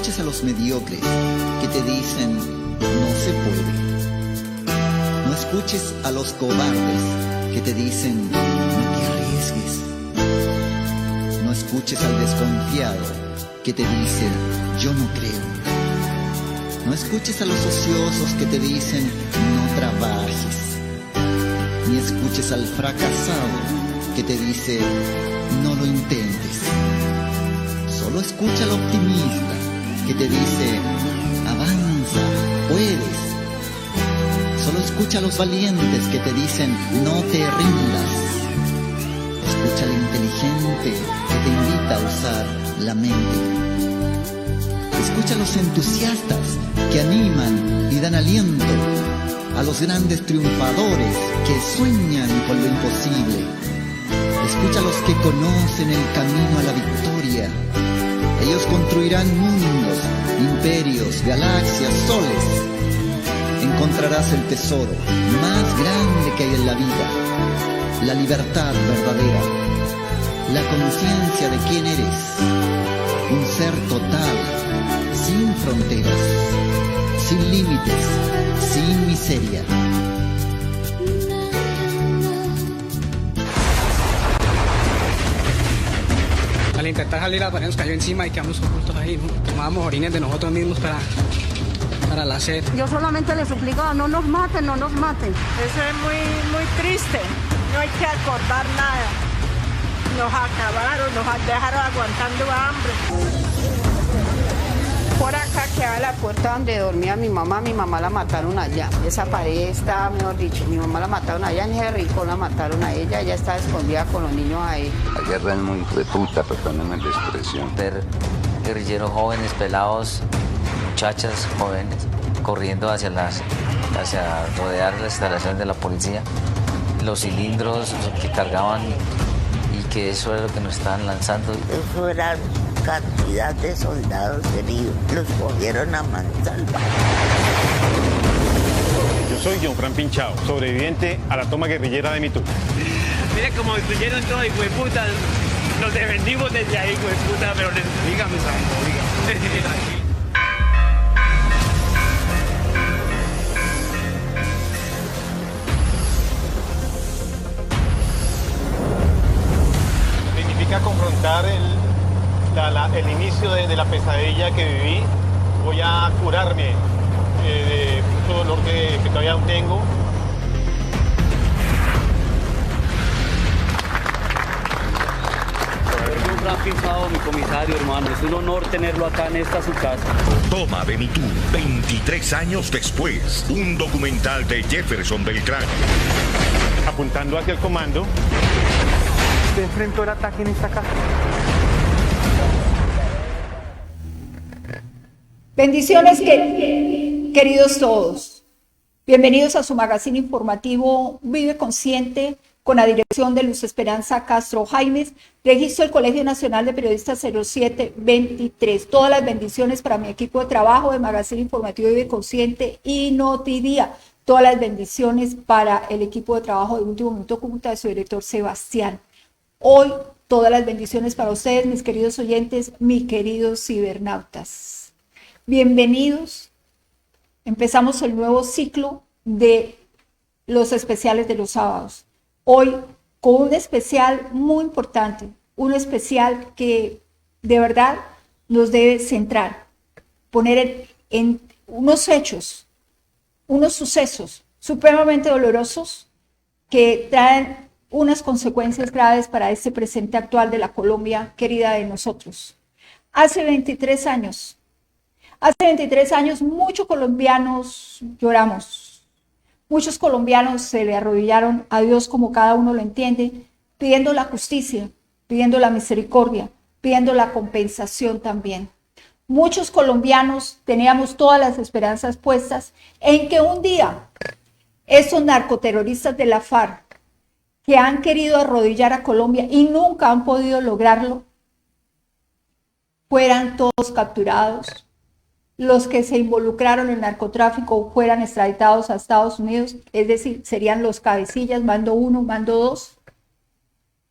escuches a los mediocres que te dicen no se puede. No escuches a los cobardes que te dicen no te arriesgues. No escuches al desconfiado que te dice yo no creo. No escuches a los ociosos que te dicen no trabajes. Ni escuches al fracasado que te dice no lo intentes. Solo escucha al optimista que te dice avanza, puedes. Solo escucha a los valientes que te dicen no te rindas. Escucha al inteligente que te invita a usar la mente. Escucha a los entusiastas que animan y dan aliento, a los grandes triunfadores que sueñan con lo imposible. Escucha a los que conocen el camino a la victoria. Ellos construirán mundos, imperios, galaxias, soles. Encontrarás el tesoro más grande que hay en la vida, la libertad verdadera, la conciencia de quién eres, un ser total, sin fronteras, sin límites, sin miseria. Al intentar salir, la pared nos cayó encima y quedamos ocultos ahí, ¿no? Tomábamos orines de nosotros mismos para la sed. Yo solamente le suplicaba, no nos maten, no nos maten. Eso es muy triste, no hay que acordar nada. Nos acabaron, nos dejaron aguantando hambre. Por acá queda la puerta donde dormía mi mamá la mataron allá. Esa pared está, mejor dicho, mi mamá la mataron allá, en ese rincón la mataron a ella estaba escondida con los niños ahí. La guerra es muy puta, perdónenme la expresión. Ver guerrilleros jóvenes, pelados, muchachas jóvenes, corriendo hacia rodear las instalaciones de la policía. Los cilindros que cargaban y que eso era lo que nos estaban lanzando. Eso era cantidad de soldados heridos, los cogieron a mansalva. Yo soy John Fran Pinchao, sobreviviente a la toma guerrillera de Mitú. Mira cómo destruyeron todo, hijo de puta. Nos defendimos desde ahí, hijo de puta, pero dígame, dígame. Significa confrontar el inicio de la pesadilla que viví. Voy a curarme de mucho dolor que todavía aún tengo. Gran Pinchao, mi comisario, hermano. Es un honor tenerlo acá en esta su casa. Toma de Mitú, 23 años después. Un documental de Jefferson Beltrán. Apuntando hacia el comando. ¿Usted enfrentó el ataque en esta casa? Bendiciones, queridos todos. Bienvenidos a su magazine informativo Vive Consciente, con la dirección de Luz Esperanza Castro Jaimes, registro del Colegio Nacional de Periodistas 0723. Todas las bendiciones para mi equipo de trabajo de Magazine Informativo Vive Consciente y Notidía. Todas las bendiciones para el equipo de trabajo de Último Minuto junto a su director Sebastián. Hoy, todas las bendiciones para ustedes, mis queridos oyentes, mis queridos cibernautas. Bienvenidos. Empezamos el nuevo ciclo de los especiales de los sábados. Hoy con un especial muy importante, un especial que de verdad nos debe centrar, poner en unos hechos, unos sucesos supremamente dolorosos que traen unas consecuencias graves para este presente actual de la Colombia querida de nosotros. Hace 23 años muchos colombianos lloramos. Muchos colombianos se le arrodillaron a Dios como cada uno lo entiende, pidiendo la justicia, pidiendo la misericordia, pidiendo la compensación también. Muchos colombianos teníamos todas las esperanzas puestas en que un día esos narcoterroristas de la FARC que han querido arrodillar a Colombia y nunca han podido lograrlo, fueran todos capturados. Los que se involucraron en el narcotráfico fueran extraditados a Estados Unidos, es decir, serían los cabecillas, mando 1, mando 2,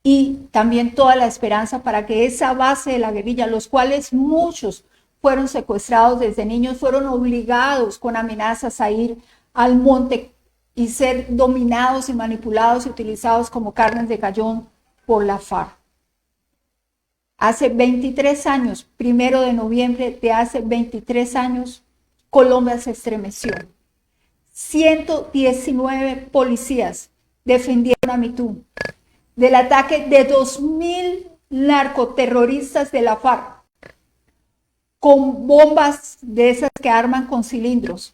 y también toda la esperanza para que esa base de la guerrilla, los cuales muchos fueron secuestrados desde niños, fueron obligados con amenazas a ir al monte y ser dominados y manipulados y utilizados como carnes de cañón por la FARC. Hace 23 años, 1 de noviembre de hace 23 años, Colombia se estremeció. 119 policías defendieron a Mitú del ataque de 2.000 narcoterroristas de la FARC con bombas de esas que arman con cilindros,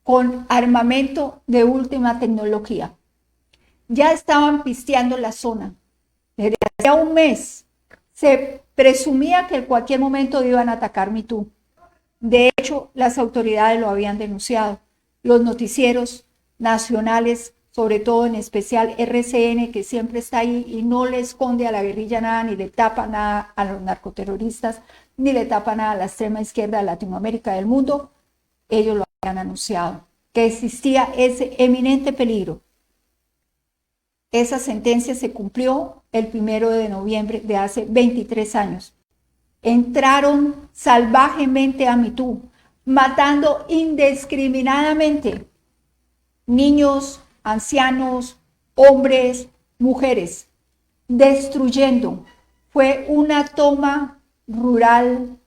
con armamento de última tecnología. Ya estaban pisteando la zona. Desde hace un mes se presumía que en cualquier momento iban a atacar Mitú. De hecho, las autoridades lo habían denunciado. Los noticieros nacionales, sobre todo en especial RCN, que siempre está ahí y no le esconde a la guerrilla nada, ni le tapa nada a los narcoterroristas, ni le tapa nada a la extrema izquierda de Latinoamérica del mundo, ellos lo habían anunciado, que existía ese eminente peligro. Esa sentencia se cumplió el 1 de noviembre de hace 23 años. Entraron salvajemente a Mitú, matando indiscriminadamente niños, ancianos, hombres, mujeres, destruyendo. Fue una toma rural,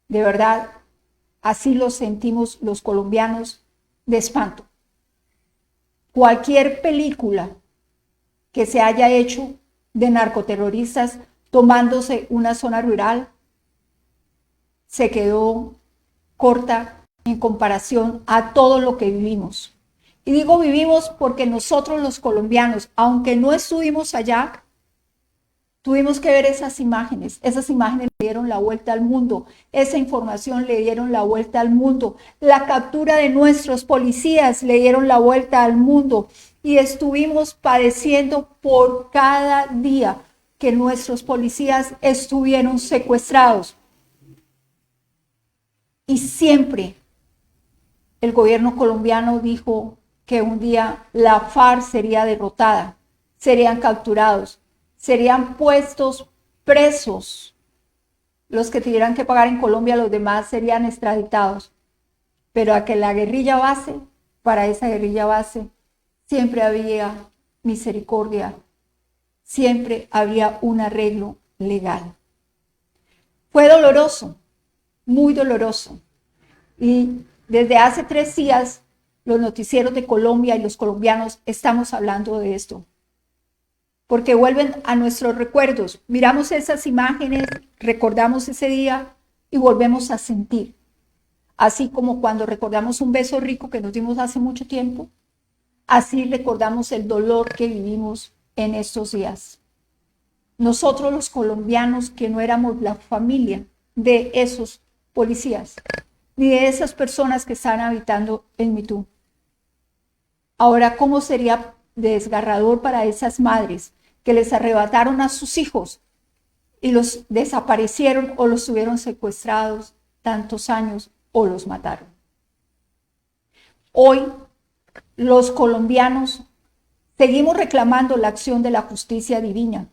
de verdad, así lo sentimos los colombianos, de espanto. Cualquier película que se haya hecho de narcoterroristas tomándose una zona rural se quedó corta en comparación a todo lo que vivimos. Y digo vivimos porque nosotros los colombianos, aunque no estuvimos allá, tuvimos que ver esas imágenes. Esas imágenes le dieron la vuelta al mundo, esa información le dieron la vuelta al mundo, la captura de nuestros policías le dieron la vuelta al mundo y estuvimos padeciendo por cada día que nuestros policías estuvieron secuestrados. Y siempre el gobierno colombiano dijo que un día la FARC sería derrotada, serían capturados, serían puestos presos. Los que tuvieran que pagar en Colombia, los demás serían extraditados. Pero a que la guerrilla base, para esa guerrilla base, siempre había misericordia, siempre había un arreglo legal. Fue doloroso, muy doloroso. Y desde hace 3 días, los noticieros de Colombia y los colombianos estamos hablando de esto. Porque vuelven a nuestros recuerdos. Miramos esas imágenes, recordamos ese día y volvemos a sentir. Así como cuando recordamos un beso rico que nos dimos hace mucho tiempo, así recordamos el dolor que vivimos en estos días. Nosotros los colombianos que no éramos la familia de esos policías, ni de esas personas que están habitando en Mitú. Ahora, ¿cómo sería desgarrador para esas madres que les arrebataron a sus hijos y los desaparecieron o los tuvieron secuestrados tantos años o los mataron? Hoy, los colombianos seguimos reclamando la acción de la justicia divina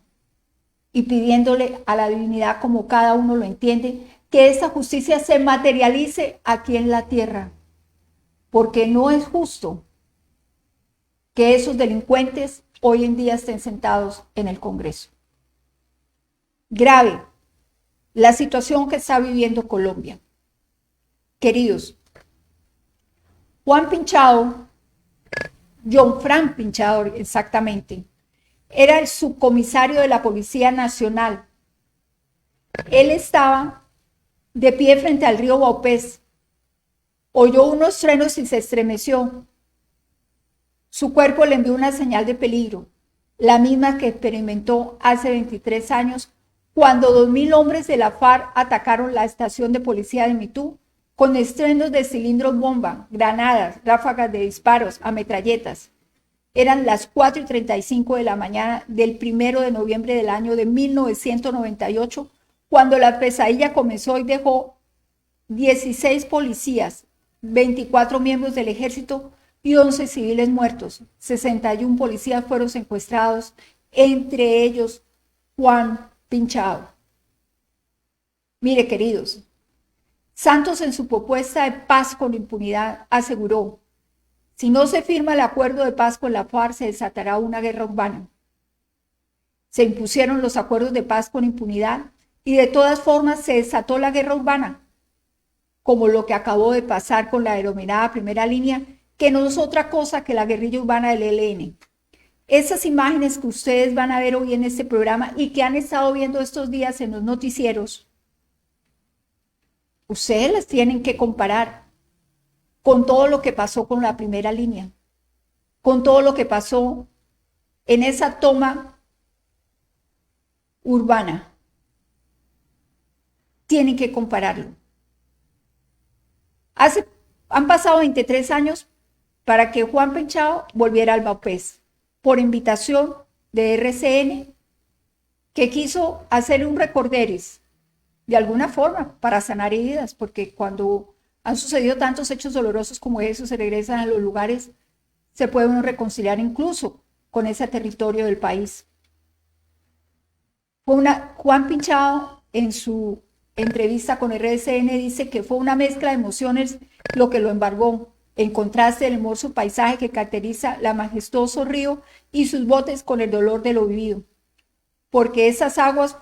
y pidiéndole a la divinidad, como cada uno lo entiende, que esa justicia se materialice aquí en la tierra, porque no es justo que esos delincuentes hoy en día estén sentados en el Congreso. Grave la situación que está viviendo Colombia. Queridos, Juan Pinchado, John Frank Pinchado exactamente, era el subcomisario de la Policía Nacional. Él estaba de pie frente al río Baupés, oyó unos truenos y se estremeció. Su cuerpo le envió una señal de peligro, la misma que experimentó hace 23 años cuando 2.000 hombres de la FARC atacaron la estación de policía de Mitú con estruendos de cilindros bomba, granadas, ráfagas de disparos, ametralletas. Eran las 4:35 de la mañana del 1 de noviembre del año de 1998, cuando la pesadilla comenzó y dejó 16 policías, 24 miembros del ejército y 11 civiles muertos. 61 policías fueron secuestrados, entre ellos Juan Pinchado. Mire, queridos, Santos, en su propuesta de paz con impunidad, aseguró: si no se firma el acuerdo de paz con la FARC, se desatará una guerra urbana. Se impusieron los acuerdos de paz con impunidad y de todas formas se desató la guerra urbana, como lo que acabó de pasar con la denominada primera línea, que no es otra cosa que la guerrilla urbana del ELN. Esas imágenes que ustedes van a ver hoy en este programa y que han estado viendo estos días en los noticieros, ustedes las tienen que comparar con todo lo que pasó con la primera línea, con todo lo que pasó en esa toma urbana. Tienen que compararlo. Han pasado 23 años para que Juan Pinchao volviera al Vaupés, por invitación de RCN, que quiso hacer un recorderis, de alguna forma, para sanar heridas, porque cuando han sucedido tantos hechos dolorosos como esos, se regresan a los lugares, se puede uno reconciliar incluso con ese territorio del país. Juan Pinchao, en su entrevista con RCN, dice que fue una mezcla de emociones lo que lo embargó, en contraste del hermoso paisaje que caracteriza la majestuoso río y sus botes con el dolor de lo vivido, porque esas aguas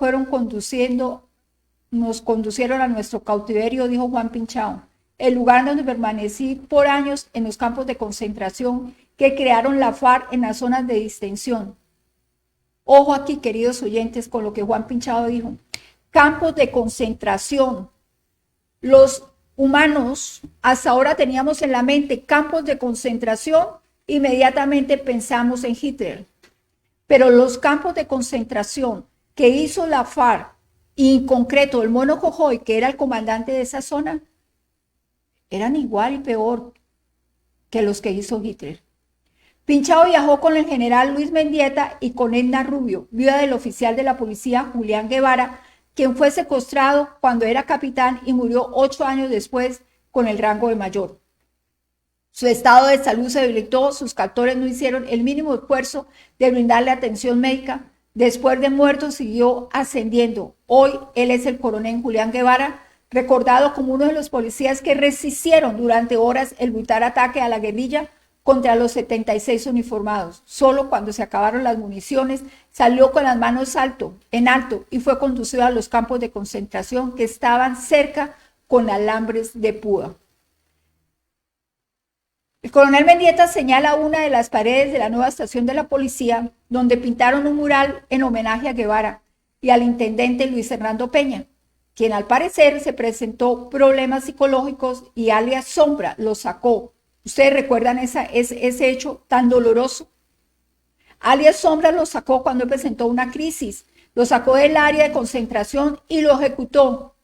nos conducieron a nuestro cautiverio, dijo Juan Pinchao, el lugar donde permanecí por años en los campos de concentración que crearon la FARC en las zonas de distensión. Ojo aquí, queridos oyentes, con lo que Juan Pinchao dijo. Campos de concentración. Los humanos hasta ahora teníamos en la mente campos de concentración, inmediatamente pensamos en Hitler. Pero los campos de concentración que hizo la FARC, y en concreto el Mono Jojoy, que era el comandante de esa zona, eran igual y peor que los que hizo Hitler. Pinchao viajó con el general Luis Mendieta y con Edna Rubio, viuda del oficial de la policía Julián Guevara, quien fue secuestrado cuando era capitán y murió 8 años después con el rango de mayor. Su estado de salud se debilitó, sus captores no hicieron el mínimo esfuerzo de brindarle atención médica. Después de muerto siguió ascendiendo. Hoy él es el coronel Julián Guevara, recordado como uno de los policías que resistieron durante horas el brutal ataque a la guerrilla contra los 76 uniformados. Solo cuando se acabaron las municiones salió con las manos en alto y fue conducido a los campos de concentración que estaban cerca con alambres de púa. El coronel Mendieta señala una de las paredes de la nueva estación de la policía, donde pintaron un mural en homenaje a Guevara y al intendente Luis Fernando Peña, quien al parecer se presentó problemas psicológicos y alias Sombra lo sacó. ¿Ustedes recuerdan ese hecho tan doloroso? Alias Sombra lo sacó cuando presentó una crisis, lo sacó del área de concentración y lo ejecutó.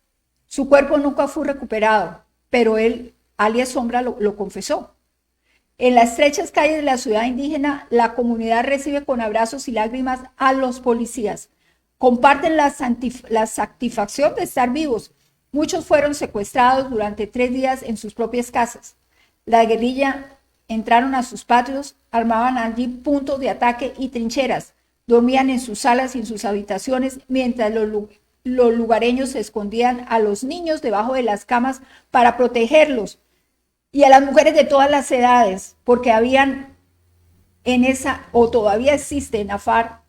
Su cuerpo nunca fue recuperado, pero él, alias Sombra, lo confesó. En las estrechas calles de la ciudad indígena, la comunidad recibe con abrazos y lágrimas a los policías. Comparten la satisfacción de estar vivos. Muchos fueron secuestrados durante 3 días en sus propias casas. La guerrilla entraron a sus patios, armaban allí puntos de ataque y trincheras. Dormían en sus salas y en sus habitaciones, mientras los lugareños escondían a los niños debajo de las camas para protegerlos, y a las mujeres de todas las edades, porque habían todavía existe en la FARC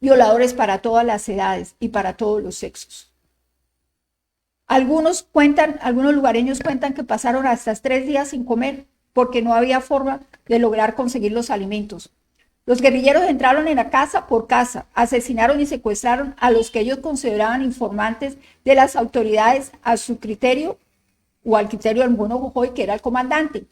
violadores para todas las edades y para todos los sexos. Algunos lugareños cuentan que pasaron hasta 3 días sin comer porque no había forma de lograr conseguir los alimentos. Los guerrilleros entraron en la casa por casa, asesinaron y secuestraron a los que ellos consideraban informantes de las autoridades a su criterio o al criterio del Mono Jojoy, que era el comandante.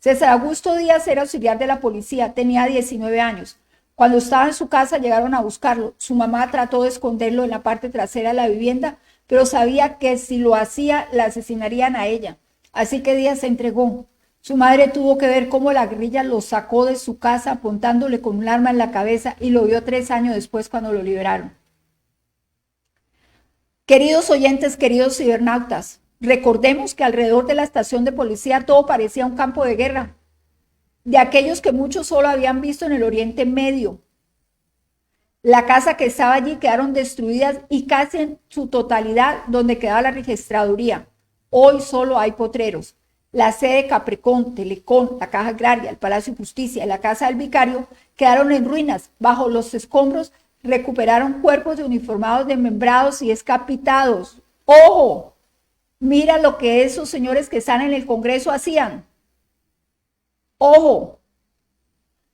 César Augusto Díaz era auxiliar de la policía, tenía 19 años. Cuando estaba en su casa llegaron a buscarlo. Su mamá trató de esconderlo en la parte trasera de la vivienda, pero sabía que si lo hacía, la asesinarían a ella. Así que Díaz se entregó. Su madre tuvo que ver cómo la guerrilla lo sacó de su casa apuntándole con un arma en la cabeza y lo vio 3 años después cuando lo liberaron. Queridos oyentes, queridos cibernautas, recordemos que alrededor de la estación de policía todo parecía un campo de guerra, de aquellos que muchos solo habían visto en el Oriente Medio. La casa que estaba allí quedaron destruidas y casi en su totalidad donde quedaba la registraduría. Hoy solo hay potreros. La sede de Caprecón, Telecom, la Caja Agraria, el Palacio de Justicia y la Casa del Vicario quedaron en ruinas. Bajo los escombros recuperaron cuerpos de uniformados desmembrados y decapitados. ¡Ojo! Mira lo que esos señores que están en el Congreso hacían. ¡Ojo!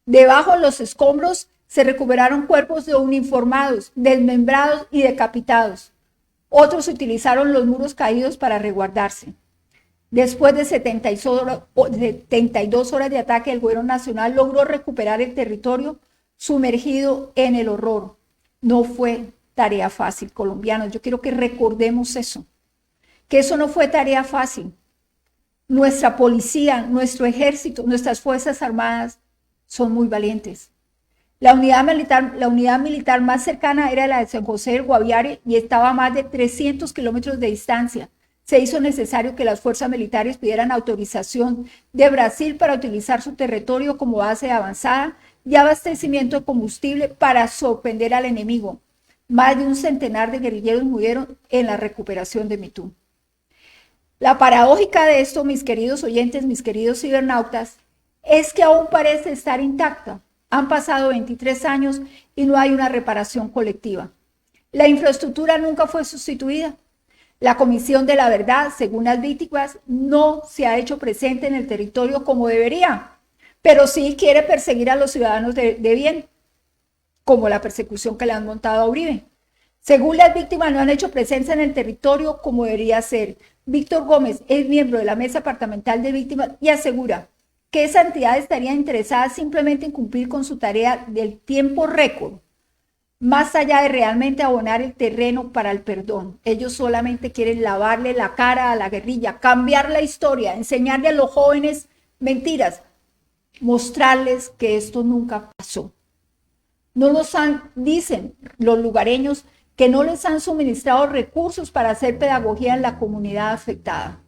Debajo de los escombros se recuperaron cuerpos de uniformados, desmembrados y decapitados. Otros utilizaron los muros caídos para resguardarse. Después de 72 horas de ataque, el gobierno nacional logró recuperar el territorio sumergido en el horror. No fue tarea fácil, colombianos. Yo quiero que recordemos eso, que eso no fue tarea fácil. Nuestra policía, nuestro ejército, nuestras fuerzas armadas son muy valientes. La unidad militar más cercana era la de San José del Guaviare y estaba a más de 300 kilómetros de distancia. Se hizo necesario que las fuerzas militares pidieran autorización de Brasil para utilizar su territorio como base de avanzada y abastecimiento de combustible para sorprender al enemigo. Más de un centenar de guerrilleros murieron en la recuperación de Mitú. La paradójica de esto, mis queridos oyentes, mis queridos cibernautas, es que aún parece estar intacta. Han pasado 23 años y no hay una reparación colectiva. La infraestructura nunca fue sustituida. La Comisión de la Verdad, según las víctimas, no se ha hecho presente en el territorio como debería, pero sí quiere perseguir a los ciudadanos de bien, como la persecución que le han montado a Uribe. Según las víctimas, no han hecho presencia en el territorio como debería ser. Víctor Gómez es miembro de la Mesa Departamental de Víctimas y asegura que esa entidad estaría interesada simplemente en cumplir con su tarea del tiempo récord, más allá de realmente abonar el terreno para el perdón. Ellos solamente quieren lavarle la cara a la guerrilla, cambiar la historia, enseñarle a los jóvenes mentiras, mostrarles que esto nunca pasó. Dicen los lugareños que no les han suministrado recursos para hacer pedagogía en la comunidad afectada.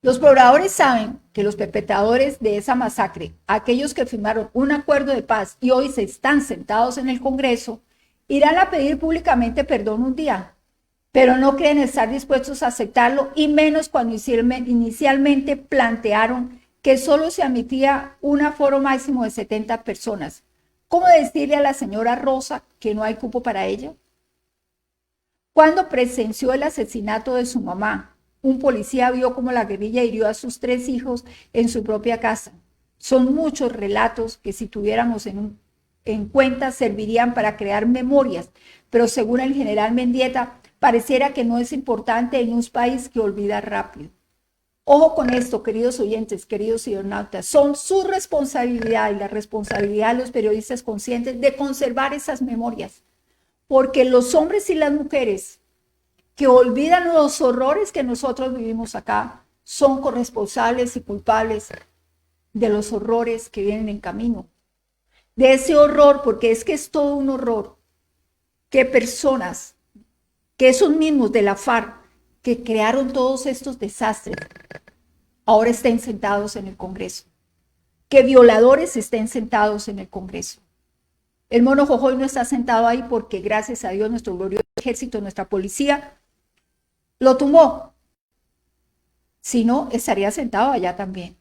Los pobladores saben que los perpetradores de esa masacre, aquellos que firmaron un acuerdo de paz y hoy se están sentados en el Congreso, irán a pedir públicamente perdón un día, pero no creen estar dispuestos a aceptarlo, y menos cuando inicialmente plantearon que solo se admitía un aforo máximo de 70 personas. ¿Cómo decirle a la señora Rosa que no hay cupo para ella? Cuando presenció el asesinato de su mamá, un policía vio cómo la guerrilla hirió a sus 3 hijos en su propia casa. Son muchos relatos que, si tuviéramos en cuenta, servirían para crear memorias, pero según el general Mendieta, pareciera que no es importante en un país que olvida rápido. Ojo con esto, queridos oyentes, queridos cibernautas, son su responsabilidad y la responsabilidad de los periodistas conscientes de conservar esas memorias, porque los hombres y las mujeres que olvidan los horrores que nosotros vivimos acá son corresponsables y culpables de los horrores que vienen en camino. De ese horror, porque es que es todo un horror, que personas, que esos mismos de la FARC, que crearon todos estos desastres, ahora estén sentados en el Congreso. Que violadores estén sentados en el Congreso. El mono Jojoy no está sentado ahí porque, gracias a Dios, nuestro glorioso ejército, nuestra policía, lo tumbó. Si no, estaría sentado allá también.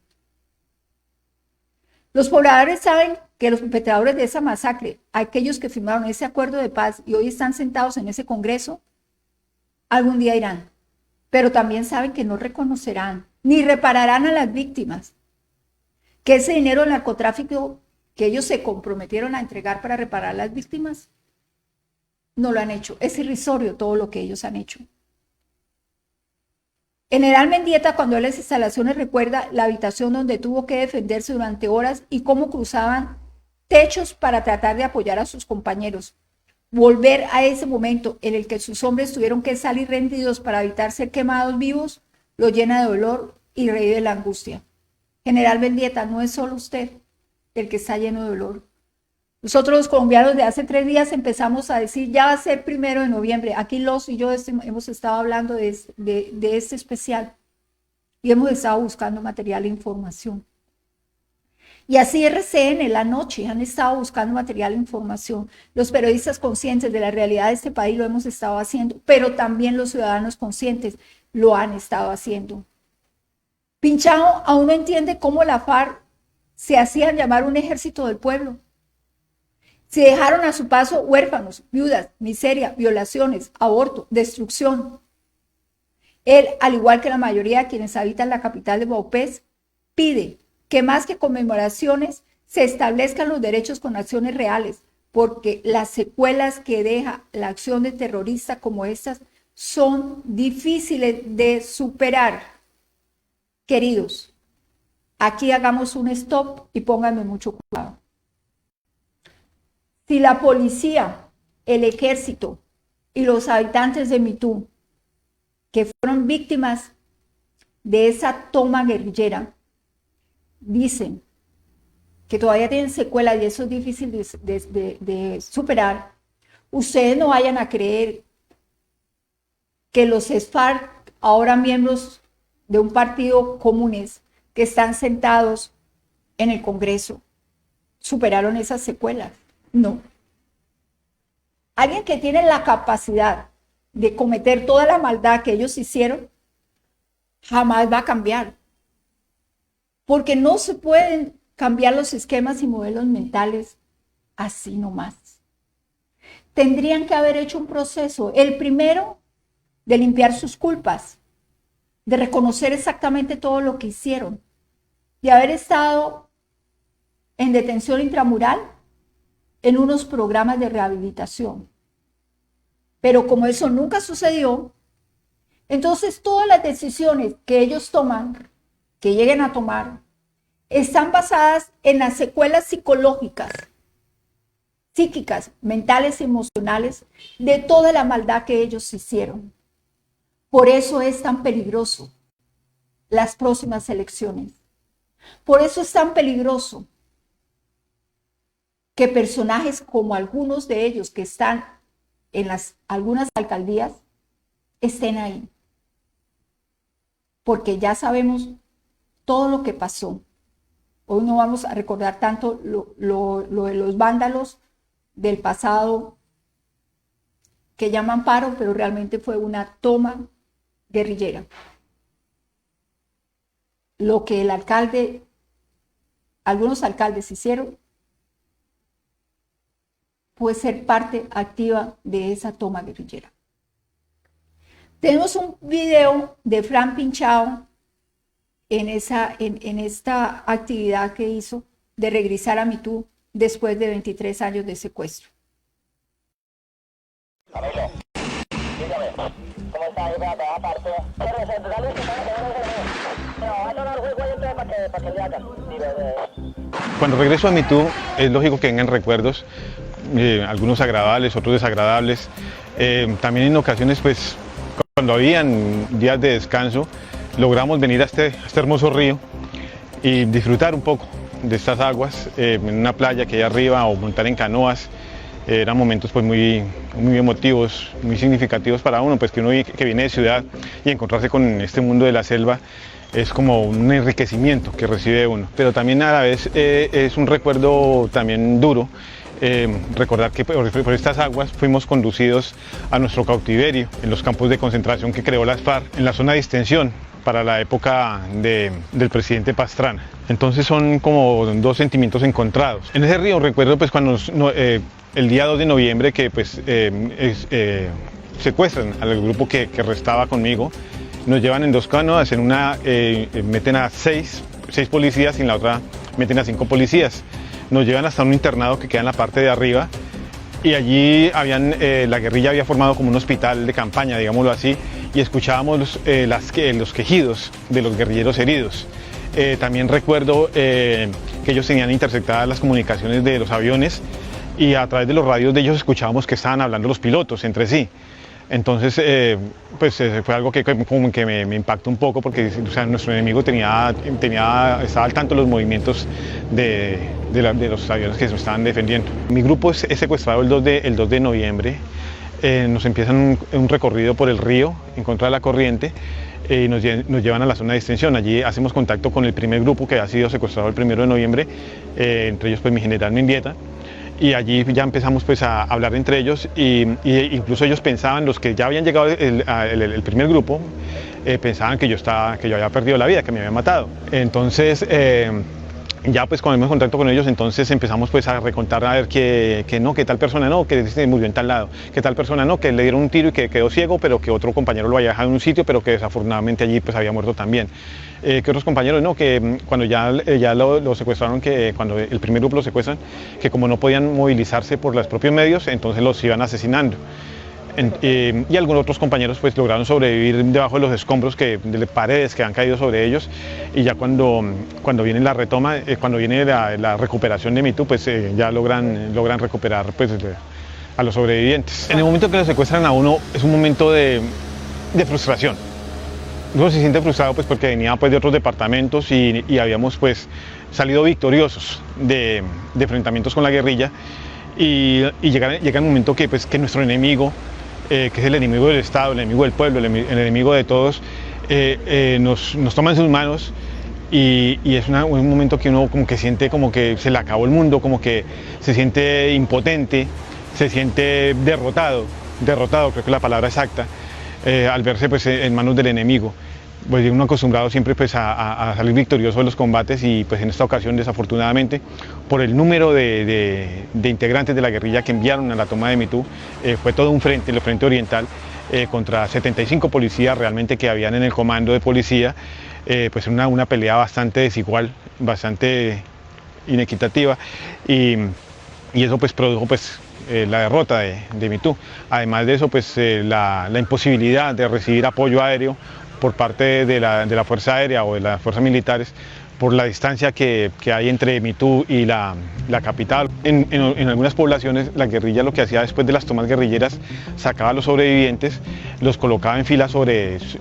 Los pobladores saben que los perpetradores de esa masacre, aquellos que firmaron ese acuerdo de paz y hoy están sentados en ese Congreso, algún día irán. Pero también saben que no reconocerán ni repararán a las víctimas. Que ese dinero del narcotráfico que ellos se comprometieron a entregar para reparar a las víctimas, no lo han hecho. Es irrisorio todo lo que ellos han hecho. General Mendieta, cuando ve las instalaciones, recuerda la habitación donde tuvo que defenderse durante horas y cómo cruzaban techos para tratar de apoyar a sus compañeros. Volver a ese momento en el que sus hombres tuvieron que salir rendidos para evitar ser quemados vivos, lo llena de dolor y revive la angustia. General Mendieta, no es solo usted el que está lleno de dolor. Nosotros los colombianos de hace 3 días empezamos a decir, ya va a ser 1 de noviembre. Aquí Los y yo hemos estado hablando de este especial y hemos estado buscando material e información. Y así RCN en la noche han estado buscando material e información. Los periodistas conscientes de la realidad de este país lo hemos estado haciendo, pero también los ciudadanos conscientes lo han estado haciendo. Pinchao aún no entiende cómo la FARC se hacían llamar un ejército del pueblo. Si dejaron a su paso huérfanos, viudas, miseria, violaciones, aborto, destrucción. Él, al igual que la mayoría de quienes habitan la capital de Vaupés, pide que más que conmemoraciones se establezcan los derechos con acciones reales, porque las secuelas que deja la acción de terrorista como estas son difíciles de superar. Queridos, aquí hagamos un stop y pónganme mucho cuidado. Si la policía, el ejército y los habitantes de Mitú, que fueron víctimas de esa toma guerrillera, dicen que todavía tienen secuelas y eso es difícil de superar, ustedes no vayan a creer que los FARC, ahora miembros de un partido comunes que están sentados en el Congreso, superaron esas secuelas. No. Alguien que tiene la capacidad de cometer toda la maldad que ellos hicieron, jamás va a cambiar. Porque no se pueden cambiar los esquemas y modelos mentales así nomás. Tendrían que haber hecho un proceso. El primero, de limpiar sus culpas, de reconocer exactamente todo lo que hicieron, de haber estado en detención intramural, en unos programas de rehabilitación. Pero como eso nunca sucedió, entonces todas las decisiones que ellos toman, que lleguen a tomar, están basadas en las secuelas psicológicas, psíquicas, mentales y emocionales de toda la maldad que ellos hicieron. Por eso es tan peligroso las próximas elecciones. Por eso es tan peligroso que personajes como algunos de ellos que están en algunas alcaldías estén ahí. Porque ya sabemos todo lo que pasó. Hoy no vamos a recordar tanto lo de los vándalos del pasado que llaman paro, pero realmente fue una toma guerrillera. Lo que algunos alcaldes hicieron, puede ser parte activa de esa toma guerrillera. Tenemos un video de Fran Pinchao en esta actividad que hizo de regresar a Mitú después de 23 años de secuestro. Camilo, dígame, ¿cómo está? Yo para toda parte. Pero dale va a donar juego ahí entonces para que le hagan. Cuando regreso a Mitú, es lógico que vengan recuerdos, algunos agradables, otros desagradables. También en ocasiones, pues, cuando habían días de descanso, logramos venir a este hermoso río y disfrutar un poco de estas aguas en una playa que hay arriba o montar en canoas. Eran momentos pues muy emotivos, muy significativos para uno, pues que uno que viene de ciudad y encontrarse con este mundo de la selva es como un enriquecimiento que recibe uno, pero también a la vez es un recuerdo también duro. Recordar que por estas aguas fuimos conducidos a nuestro cautiverio en los campos de concentración que creó las FARC en la zona de Distensión para la época del presidente Pastrana. Entonces son como dos sentimientos encontrados. En ese río recuerdo pues cuando el día 2 de noviembre que pues secuestran al grupo que restaba conmigo, nos llevan en dos canoas, en una meten a seis policías y en la otra meten a 5 policías. Nos llevan hasta un internado que queda en la parte de arriba y allí la guerrilla había formado como un hospital de campaña, digámoslo así, y escuchábamos los quejidos de los guerrilleros heridos. También recuerdo que ellos tenían interceptadas las comunicaciones de los aviones y a través de los radios de ellos escuchábamos que estaban hablando los pilotos entre sí. Entonces, fue algo que como que me impactó un poco porque nuestro enemigo estaba al tanto de los movimientos de los aviones que se estaban defendiendo. Mi grupo es secuestrado el 2 de noviembre. Nos empiezan un recorrido por el río en contra de la corriente. nos llevan a la zona de extensión. Allí hacemos contacto con el primer grupo que ha sido secuestrado el 1 de noviembre, entre ellos pues mi general Mendieta, y allí ya empezamos pues a hablar entre ellos y incluso ellos pensaban, los que ya habían llegado el primer grupo, pensaban que yo había perdido la vida, que me habían matado. Entonces ya pues cuando hemos contacto con ellos, entonces empezamos pues a recontar a ver que tal persona no, que se murió en tal lado, que tal persona no, que le dieron un tiro y que quedó ciego, pero que otro compañero lo había dejado en un sitio, pero que desafortunadamente allí pues había muerto también. Que otros compañeros no, que cuando ya lo secuestraron, que cuando el primer grupo lo secuestran, que como no podían movilizarse por los propios medios, entonces los iban asesinando. Y algunos otros compañeros pues lograron sobrevivir debajo de los escombros de paredes que han caído sobre ellos, y ya cuando viene la retoma, cuando viene la recuperación de MeToo, pues ya logran recuperar pues a los sobrevivientes. En el momento que lo secuestran a uno es un momento de frustración. Uno se siente frustrado pues porque venía pues de otros departamentos y habíamos pues salido victoriosos de enfrentamientos con la guerrilla, y llega el momento que nuestro enemigo, que es el enemigo del Estado, el enemigo del pueblo, el enemigo de todos, nos toma en sus manos, y es un momento que uno como que siente como que se le acabó el mundo, como que se siente impotente, se siente derrotado, creo que es la palabra exacta, al verse pues en manos del enemigo. Pues uno acostumbrado siempre pues a salir victorioso de los combates, y pues en esta ocasión desafortunadamente por el número de integrantes de la guerrilla que enviaron a la toma de MeToo, fue todo un frente, el frente oriental, contra 75 policías realmente que habían en el comando de policía, pues una pelea bastante desigual, bastante inequitativa, y eso pues produjo pues la derrota de MeToo. Además de eso pues la imposibilidad de recibir apoyo aéreo por parte de la Fuerza Aérea o de las fuerzas militares, por la distancia que hay entre MeToo y la capital. En algunas poblaciones la guerrilla lo que hacía después de las tomas guerrilleras, sacaba a los sobrevivientes, los colocaba en fila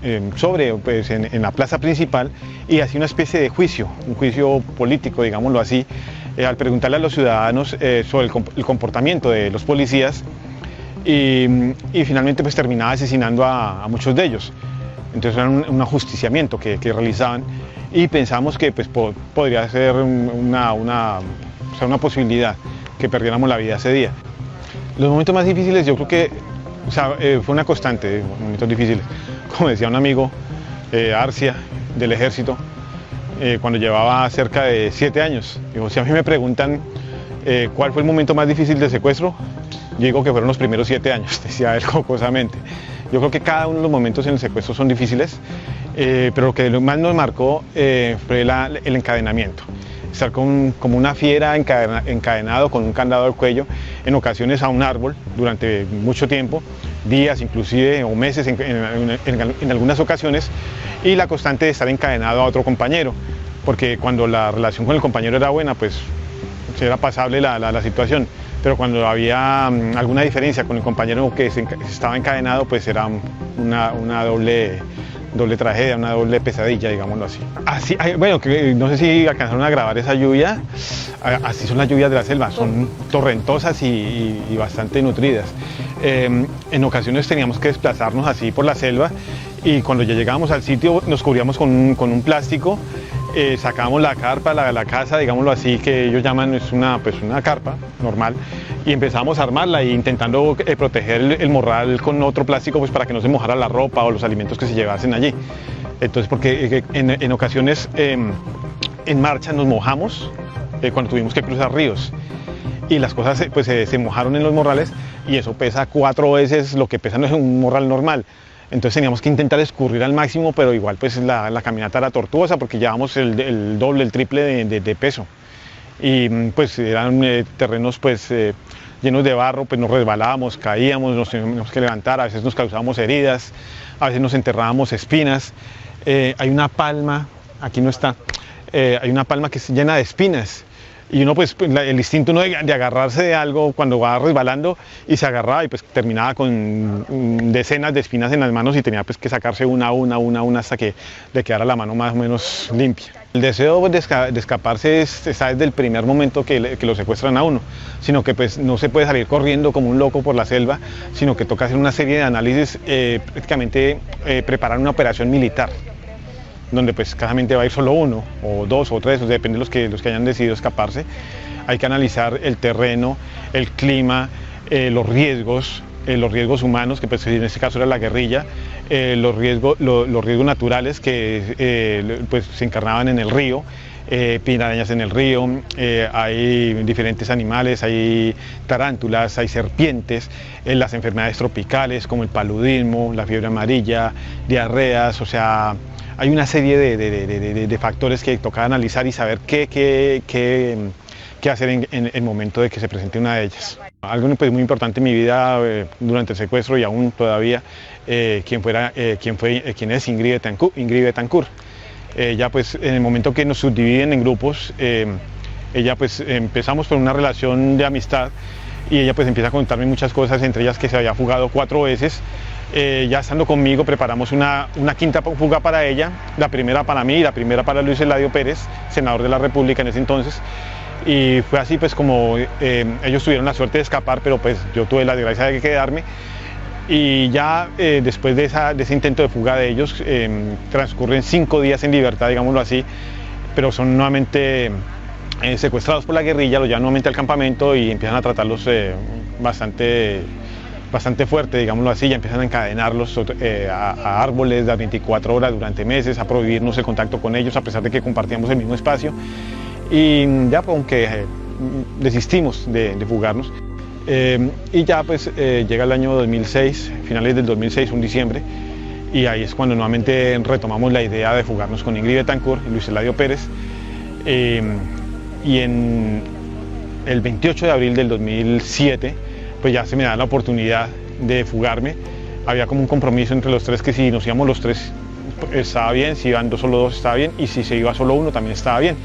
en la plaza principal, y hacía una especie de juicio, un juicio político, digámoslo así, al preguntarle a los ciudadanos sobre el comportamiento de los policías, y finalmente pues terminaba asesinando a muchos de ellos. Entonces era un ajusticiamiento que realizaban, y pensamos que pues, podría ser una posibilidad que perdiéramos la vida ese día. Los momentos más difíciles yo creo que fue una constante, momentos difíciles. Como decía un amigo, Arcia, del ejército, cuando llevaba cerca de 7 años, dijo, si a mí me preguntan cuál fue el momento más difícil del secuestro, yo digo que fueron los primeros 7 años, decía él jocosamente. Yo creo que cada uno de los momentos en el secuestro son difíciles, pero lo que más nos marcó fue el encadenamiento. Estar como una fiera encadenado con un candado al cuello, en ocasiones a un árbol durante mucho tiempo, días inclusive o meses en algunas ocasiones, y la constante de estar encadenado a otro compañero, porque cuando la relación con el compañero era buena, pues era pasable la situación. Pero cuando había alguna diferencia con el compañero que estaba encadenado, pues era una doble tragedia, una doble pesadilla, digámoslo así. Bueno, no sé si alcanzaron a grabar esa lluvia, así son las lluvias de la selva, son torrentosas y bastante nutridas. En ocasiones teníamos que desplazarnos así por la selva, y cuando ya llegábamos al sitio nos cubríamos con un plástico, sacábamos la carpa, la casa, digámoslo así, que ellos llaman una carpa normal, y empezamos a armarla intentando proteger el morral con otro plástico, pues para que no se mojara la ropa o los alimentos que se llevasen allí. Entonces, porque en ocasiones en marcha nos mojamos cuando tuvimos que cruzar ríos, y las cosas pues se mojaron en los morrales, y eso pesa 4 veces lo que pesa un morral normal. Entonces teníamos que intentar escurrir al máximo, pero igual pues la caminata era tortuosa porque llevábamos el doble, el triple de peso. Y pues eran terrenos pues llenos de barro, pues nos resbalábamos, caíamos, nos teníamos que levantar, a veces nos causábamos heridas, a veces nos enterrábamos espinas. Hay una palma, aquí no está, hay una palma que es llena de espinas, y uno pues el instinto uno de agarrarse de algo cuando va resbalando y se agarraba y pues terminaba con decenas de espinas en las manos y tenía pues que sacarse una hasta que le quedara la mano más o menos limpia. El deseo pues, de escaparse está desde el primer momento que lo secuestran a uno, sino que pues no se puede salir corriendo como un loco por la selva, sino que toca hacer una serie de análisis, prácticamente preparar una operación militar, donde pues claramente va a ir solo uno, o dos, o tres, depende de los que hayan decidido escaparse. Hay que analizar el terreno, el clima, los riesgos humanos, que pues en este caso era la guerrilla, los riesgos naturales que pues se encarnaban en el río, pirañas en el río, hay diferentes animales, hay tarántulas, hay serpientes, las enfermedades tropicales como el paludismo, la fiebre amarilla, diarreas, o sea, hay una serie de factores que toca analizar y saber qué hacer en el momento de que se presente una de ellas. Algo pues, muy importante en mi vida durante el secuestro y aún todavía, quién es Ingrid Betancourt. Ella pues en el momento que nos subdividen en grupos, ella pues empezamos por una relación de amistad y ella pues empieza a contarme muchas cosas, entre ellas que se había fugado 4 veces. Ya estando conmigo preparamos una quinta fuga para ella, la primera para mí y la primera para Luis Eladio Pérez, senador de la República en ese entonces. Y fue así pues como ellos tuvieron la suerte de escapar, pero pues yo tuve la desgracia de quedarme. Y ya después de ese intento de fuga de ellos, transcurren 5 días en libertad, digámoslo así, pero son nuevamente secuestrados por la guerrilla, los llevan nuevamente al campamento y empiezan a tratarlos bastante fuerte, digámoslo así, ya empiezan a encadenarlos a árboles de 24 horas durante meses, a prohibirnos el contacto con ellos a pesar de que compartíamos el mismo espacio. Y ya pues, aunque desistimos de fugarnos, y ya pues llega el año 2006, finales del 2006, un diciembre, y ahí es cuando nuevamente retomamos la idea de fugarnos con Ingrid Betancourt y Luis Eladio Pérez, y en el 28 de abril del 2007 pues ya se me da la oportunidad de fugarme. Había como un compromiso entre los tres que si nos íbamos los tres estaba bien, si iban solo dos estaba bien y si se iba solo uno también estaba bien.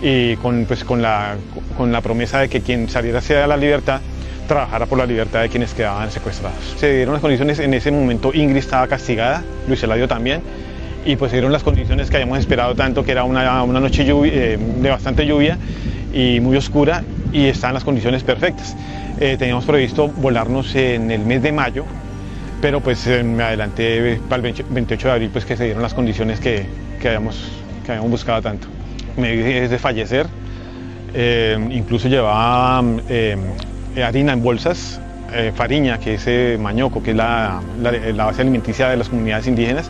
Y con la promesa de que quien saliera hacia la libertad trabajara por la libertad de quienes quedaban secuestrados. Se dieron las condiciones, en ese momento Ingrid estaba castigada, Luis Eladio también, y pues se dieron las condiciones que habíamos esperado tanto, que era una noche de bastante lluvia y muy oscura, y estaban las condiciones perfectas. Teníamos previsto volarnos en el mes de mayo, pero pues me adelanté para el 28 de abril, pues que se dieron las condiciones que habíamos buscado tanto. Me vi de fallecer, incluso llevaba harina en bolsas, fariña, que es mañoco, que es la base alimenticia de las comunidades indígenas,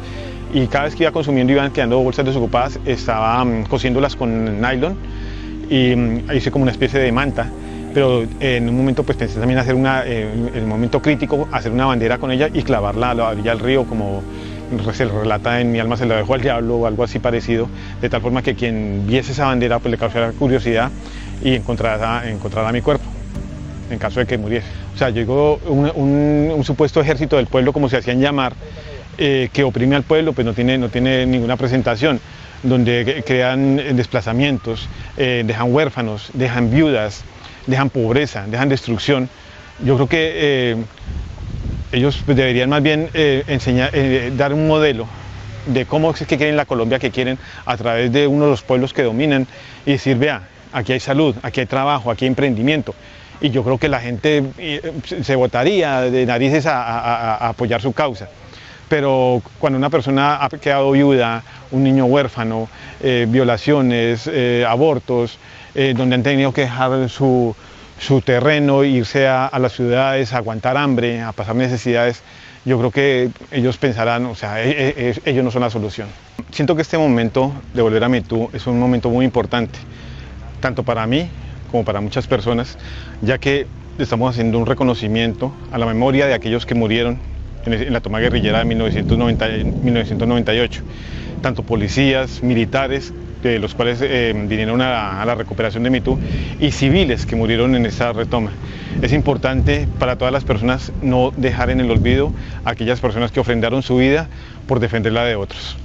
y cada vez que iba consumiendo iban quedando bolsas desocupadas, estaba cosiéndolas con nylon y hice como una especie de manta, pero en un momento pues pensé también hacer en el momento crítico, hacer una bandera con ella y clavarla a la orilla del río, como se relata en Mi alma se la dejó al diablo o algo así parecido, de tal forma que quien viese esa bandera pues le causara curiosidad y encontrara mi cuerpo en caso de que muriese. O sea, llegó un supuesto ejército del pueblo, como se hacían llamar, que oprime al pueblo, pues no tiene ninguna presentación, donde crean desplazamientos, dejan huérfanos, dejan viudas, dejan pobreza, dejan destrucción. Yo creo que ellos pues, deberían más bien dar un modelo de cómo es que quieren la Colombia que quieren a través de uno de los pueblos que dominan y decir, vea, aquí hay salud, aquí hay trabajo, aquí hay emprendimiento. Y yo creo que la gente se botaría de narices a apoyar su causa. Pero cuando una persona ha quedado viuda, un niño huérfano, violaciones, abortos, donde han tenido que dejar su terreno, irse a las ciudades, a aguantar hambre, a pasar necesidades, yo creo que ellos pensarán, o sea, ellos no son la solución. Siento que este momento de volver a MeToo es un momento muy importante, tanto para mí como para muchas personas, ya que estamos haciendo un reconocimiento a la memoria de aquellos que murieron en la toma guerrillera de 1998, tanto policías, militares, de los cuales vinieron a la recuperación de MeToo, y civiles que murieron en esta retoma. Es importante para todas las personas no dejar en el olvido a aquellas personas que ofrendaron su vida por defender la de otros.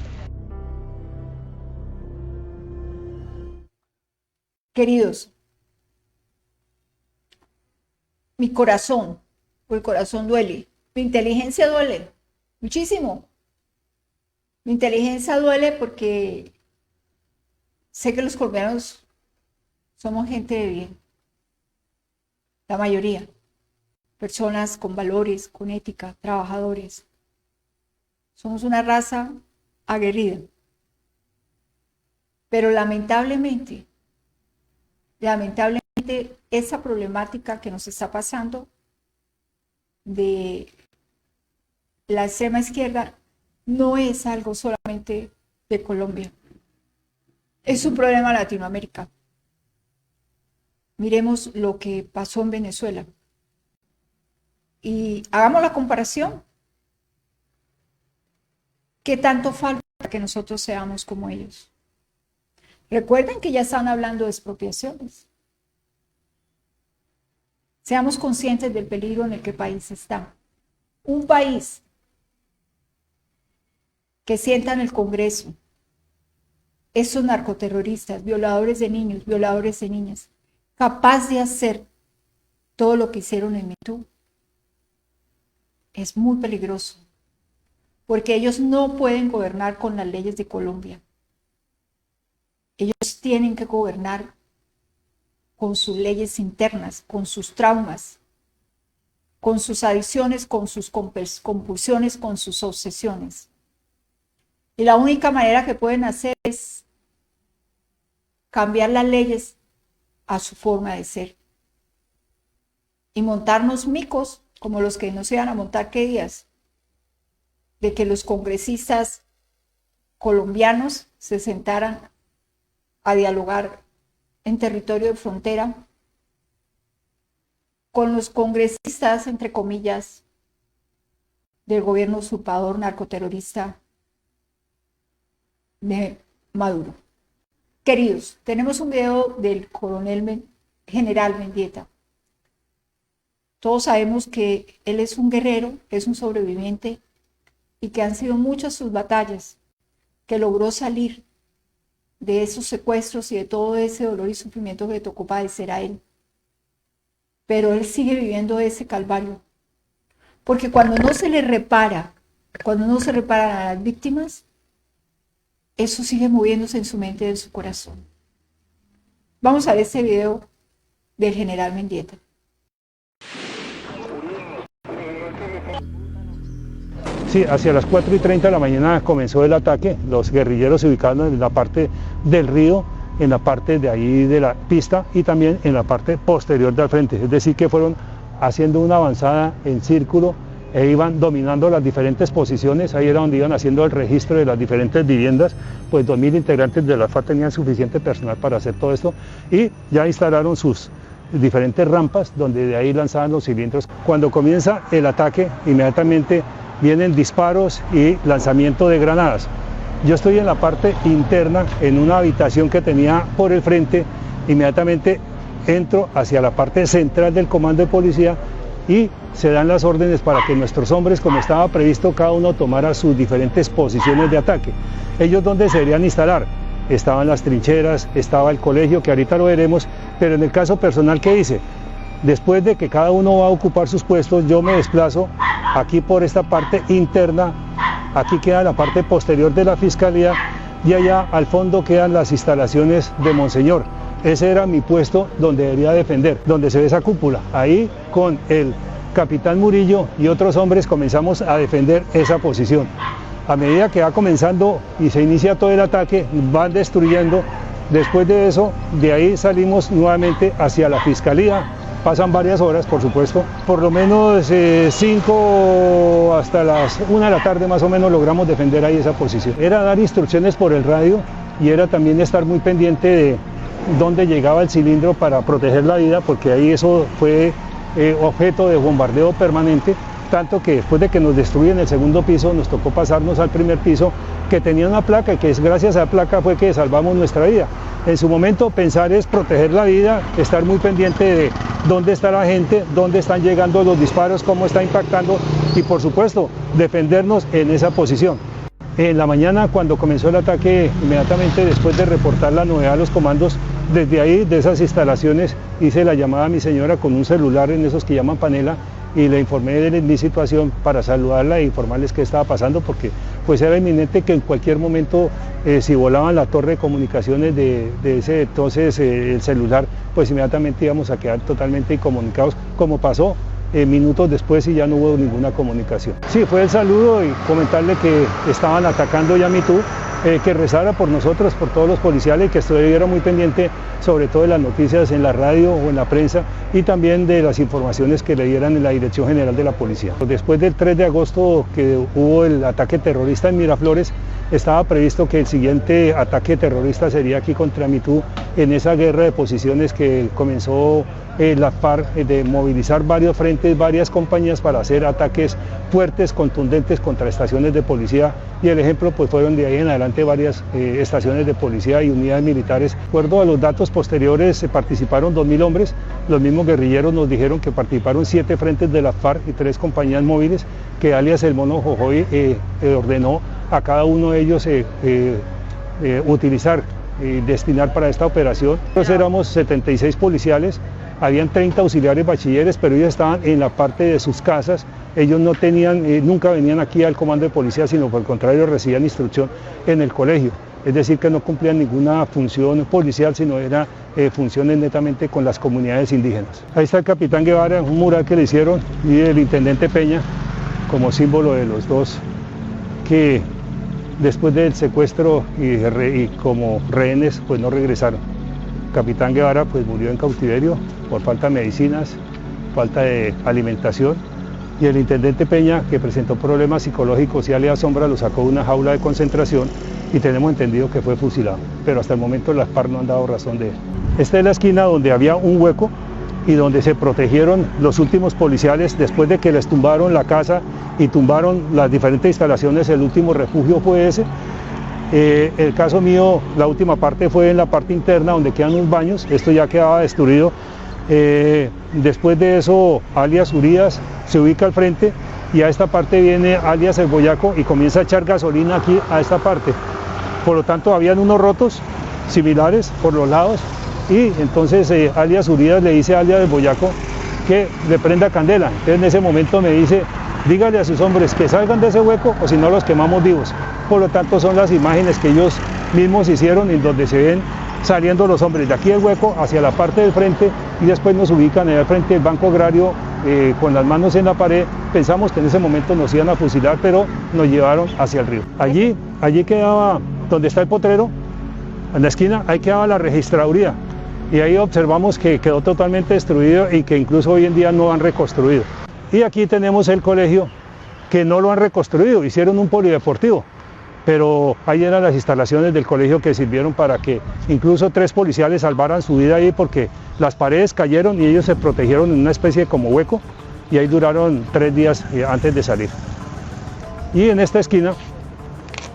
Queridos, mi corazón, porque el corazón duele, mi inteligencia duele muchísimo. Mi inteligencia duele porque sé que los colombianos somos gente de bien, la mayoría, personas con valores, con ética, trabajadores. Somos una raza aguerrida. Pero lamentablemente, esa problemática que nos está pasando de la extrema izquierda no es algo solamente de Colombia. Es un problema de Latinoamérica. Miremos lo que pasó en Venezuela. Y hagamos la comparación. ¿Qué tanto falta que nosotros seamos como ellos? Recuerden que ya están hablando de expropiaciones. Seamos conscientes del peligro en el que el país está. Un país que sienta en el Congreso esos narcoterroristas, violadores de niños, violadores de niñas, capaz de hacer todo lo que hicieron en Me Too, es muy peligroso, porque ellos no pueden gobernar con las leyes de Colombia. Ellos tienen que gobernar con sus leyes internas, con sus traumas, con sus adicciones, con sus compulsiones, con sus obsesiones. Y la única manera que pueden hacer es cambiar las leyes a su forma de ser. Y montarnos micos como los que nos iban a montar qué días, de que los congresistas colombianos se sentaran a dialogar en territorio de frontera con los congresistas, entre comillas, del gobierno usurpador narcoterrorista de Maduro. Queridos, tenemos un video del general Mendieta. Todos sabemos que él es un guerrero, es un sobreviviente y que han sido muchas sus batallas, que logró salir de esos secuestros y de todo ese dolor y sufrimiento que le tocó padecer a él. Pero él sigue viviendo ese calvario. Porque cuando no se le repara, cuando no se reparan a las víctimas, eso sigue moviéndose en su mente y en su corazón. Vamos a ver este video del general Mendieta. Sí, hacia las 4:30 de la mañana comenzó el ataque. Los guerrilleros se ubicaron en la parte del río, en la parte de ahí de la pista y también en la parte posterior del frente. Es decir, que fueron haciendo una avanzada en círculo e iban dominando las diferentes posiciones. Ahí era donde iban haciendo el registro de las diferentes viviendas. Pues 2.000 integrantes de la FARC tenían suficiente personal para hacer todo esto y ya instalaron sus diferentes rampas donde de ahí lanzaban los cilindros. Cuando comienza el ataque, inmediatamente vienen disparos y lanzamiento de granadas. Yo estoy en la parte interna, en una habitación que tenía por el frente. Inmediatamente entro hacia la parte central del comando de policía y se dan las órdenes para que nuestros hombres, como estaba previsto, cada uno tomara sus diferentes posiciones de ataque. ¿Ellos dónde se deberían instalar? Estaban las trincheras, estaba el colegio, que ahorita lo veremos, pero en el caso personal, ¿qué hice? Después de que cada uno va a ocupar sus puestos, yo me desplazo aquí por esta parte interna. Aquí queda la parte posterior de la fiscalía y allá al fondo quedan las instalaciones de Monseñor. Ese era mi puesto donde debería defender, donde se ve esa cúpula. Ahí con el capitán Murillo y otros hombres comenzamos a defender esa posición. A medida que va comenzando y se inicia todo el ataque, van destruyendo. Después de eso, de ahí salimos nuevamente hacia la fiscalía. Pasan varias horas, por supuesto, por lo menos 5 hasta las 1 de la tarde más o menos logramos defender ahí esa posición. Era dar instrucciones por el radio y era también estar muy pendiente de dónde llegaba el cilindro para proteger la vida, porque ahí eso fue objeto de bombardeo permanente, tanto que después de que nos destruyen el segundo piso nos tocó pasarnos al primer piso, que tenía una placa y que es gracias a la placa fue que salvamos nuestra vida. En su momento pensar es proteger la vida, estar muy pendiente de dónde está la gente, dónde están llegando los disparos, cómo está impactando y por supuesto defendernos en esa posición. En la mañana cuando comenzó el ataque, inmediatamente después de reportar la novedad a los comandos, desde ahí de esas instalaciones hice la llamada a mi señora con un celular en esos que llaman panela y le informé de mi situación para saludarla e informarles qué estaba pasando, porque pues era inminente que en cualquier momento si volaban la torre de comunicaciones de ese entonces el celular, pues inmediatamente íbamos a quedar totalmente incomunicados, como pasó minutos después y ya no hubo ninguna comunicación. Sí, fue el saludo y comentarle que estaban atacando Yamitú, que rezara por nosotros, por todos los policiales, y que estuviera muy pendiente sobre todo de las noticias en la radio o en la prensa y también de las informaciones que le dieran en la Dirección General de la Policía. Después del 3 de agosto que hubo el ataque terrorista en Miraflores, estaba previsto que el siguiente ataque terrorista sería aquí contra Yamitú, en esa guerra de posiciones que comenzó la FARC de movilizar varios frentes, varias compañías para hacer ataques fuertes, contundentes contra estaciones de policía, y el ejemplo pues fueron de ahí en adelante varias estaciones de policía y unidades militares. De acuerdo a los datos posteriores participaron 2.000 hombres, los mismos guerrilleros nos dijeron que participaron 7 frentes de la FARC y 3 compañías móviles que alias el Mono Jojoy ordenó a cada uno de ellos utilizar y destinar para esta operación. Nosotros éramos 76 policiales, habían 30 auxiliares bachilleres, pero ellos estaban en la parte de sus casas, ellos no tenían, nunca venían aquí al comando de policía, sino por el contrario recibían instrucción en el colegio, es decir que no cumplían ninguna función policial, sino era funciones netamente con las comunidades indígenas. Ahí está el capitán Guevara, un mural que le hicieron, y el intendente Peña, como símbolo de los dos, que después del secuestro y como rehenes pues no regresaron. Capitán Guevara pues murió en cautiverio por falta de medicinas, falta de alimentación, y el intendente Peña, que presentó problemas psicológicos y alias Sombra, lo sacó de una jaula de concentración y tenemos entendido que fue fusilado, pero hasta el momento las FARC no han dado razón de él. Esta es la esquina donde había un hueco y donde se protegieron los últimos policiales después de que les tumbaron la casa y tumbaron las diferentes instalaciones. El último refugio fue ese. El caso mío, la última parte fue en la parte interna donde quedan unos baños, esto ya quedaba destruido. Después de eso, alias Urias se ubica al frente y a esta parte viene alias El Boyaco y comienza a echar gasolina aquí a esta parte. Por lo tanto, habían unos rotos similares por los lados y entonces alias Urias le dice a alias El Boyaco que le prenda candela. Entonces en ese momento me dice: dígale a sus hombres que salgan de ese hueco o si no los quemamos vivos. Por lo tanto son las imágenes que ellos mismos hicieron en donde se ven saliendo los hombres de aquí del hueco hacia la parte del frente y después nos ubican en el frente del Banco Agrario con las manos en la pared. Pensamos que en ese momento nos iban a fusilar, pero nos llevaron hacia el río. Allí quedaba donde está el potrero, en la esquina, ahí quedaba la registraduría y ahí observamos que quedó totalmente destruido y que incluso hoy en día no han reconstruido. Y aquí tenemos el colegio, que no lo han reconstruido, hicieron un polideportivo, pero ahí eran las instalaciones del colegio que sirvieron para que incluso 3 policiales salvaran su vida ahí, porque las paredes cayeron y ellos se protegieron en una especie de como hueco y ahí duraron 3 días antes de salir. Y en esta esquina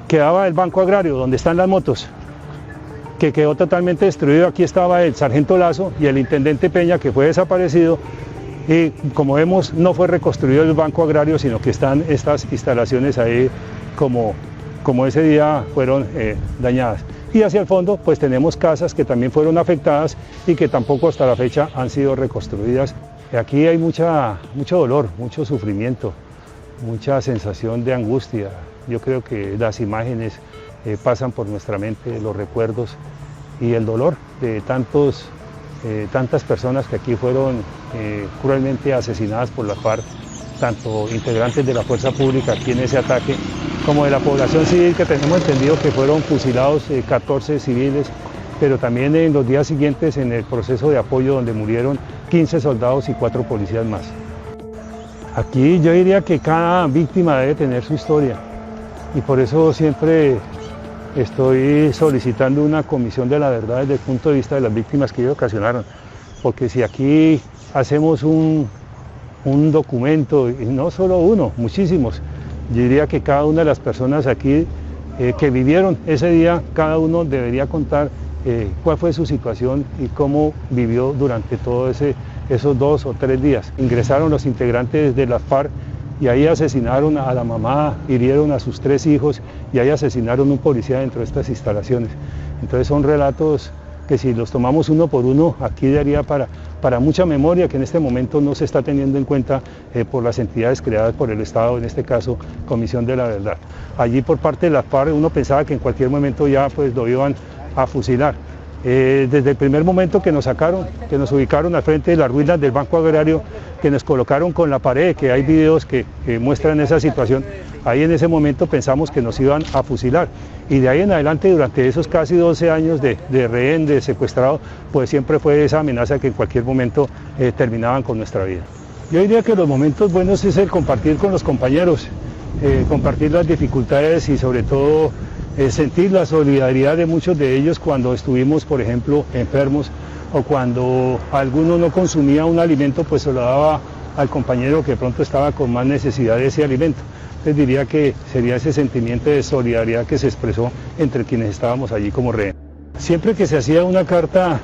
quedaba el Banco Agrario, donde están las motos, que quedó totalmente destruido. Aquí estaba el sargento Lazo y el intendente Peña, que fue desaparecido. Y como vemos, no fue reconstruido el Banco Agrario, sino que están estas instalaciones ahí como ese día fueron dañadas. Y hacia el fondo pues tenemos casas que también fueron afectadas y que tampoco hasta la fecha han sido reconstruidas. Aquí hay mucho dolor, mucho sufrimiento, mucha sensación de angustia. Yo creo que las imágenes pasan por nuestra mente, los recuerdos y el dolor de tantas personas que aquí fueron cruelmente asesinadas por la FARC, tanto integrantes de la fuerza pública aquí en ese ataque, como de la población civil, que tenemos entendido que fueron fusilados 14 civiles, pero también en los días siguientes en el proceso de apoyo donde murieron 15 soldados y 4 policías más. Aquí yo diría que cada víctima debe tener su historia y por eso siempre estoy solicitando una comisión de la verdad desde el punto de vista de las víctimas que ellos ocasionaron, porque si aquí hacemos un documento, y no solo uno, muchísimos, yo diría que cada una de las personas aquí que vivieron ese día, cada uno debería contar cuál fue su situación y cómo vivió durante todos esos 2 o 3 días. Ingresaron los integrantes de la FARC y ahí asesinaron a la mamá, hirieron a sus 3 hijos y ahí asesinaron un policía dentro de estas instalaciones. Entonces son relatos que si los tomamos uno por uno, aquí daría para mucha memoria que en este momento no se está teniendo en cuenta por las entidades creadas por el Estado, en este caso Comisión de la Verdad. Allí por parte de las FARC uno pensaba que en cualquier momento ya pues lo iban a fusilar. Desde el primer momento que nos sacaron, que nos ubicaron al frente de las ruinas del Banco Agrario, que nos colocaron con la pared, que hay videos que muestran esa situación, ahí en ese momento pensamos que nos iban a fusilar. Y de ahí en adelante, durante esos casi 12 años de rehén, de secuestrado, pues siempre fue esa amenaza que en cualquier momento terminaban con nuestra vida. Yo diría que los momentos buenos es el compartir con los compañeros, compartir las dificultades y sobre todo sentir la solidaridad de muchos de ellos cuando estuvimos, por ejemplo, enfermos o cuando alguno no consumía un alimento, pues se lo daba al compañero que de pronto estaba con más necesidad de ese alimento. Entonces diría que sería ese sentimiento de solidaridad que se expresó entre quienes estábamos allí como rehén. Siempre que se hacía una carta,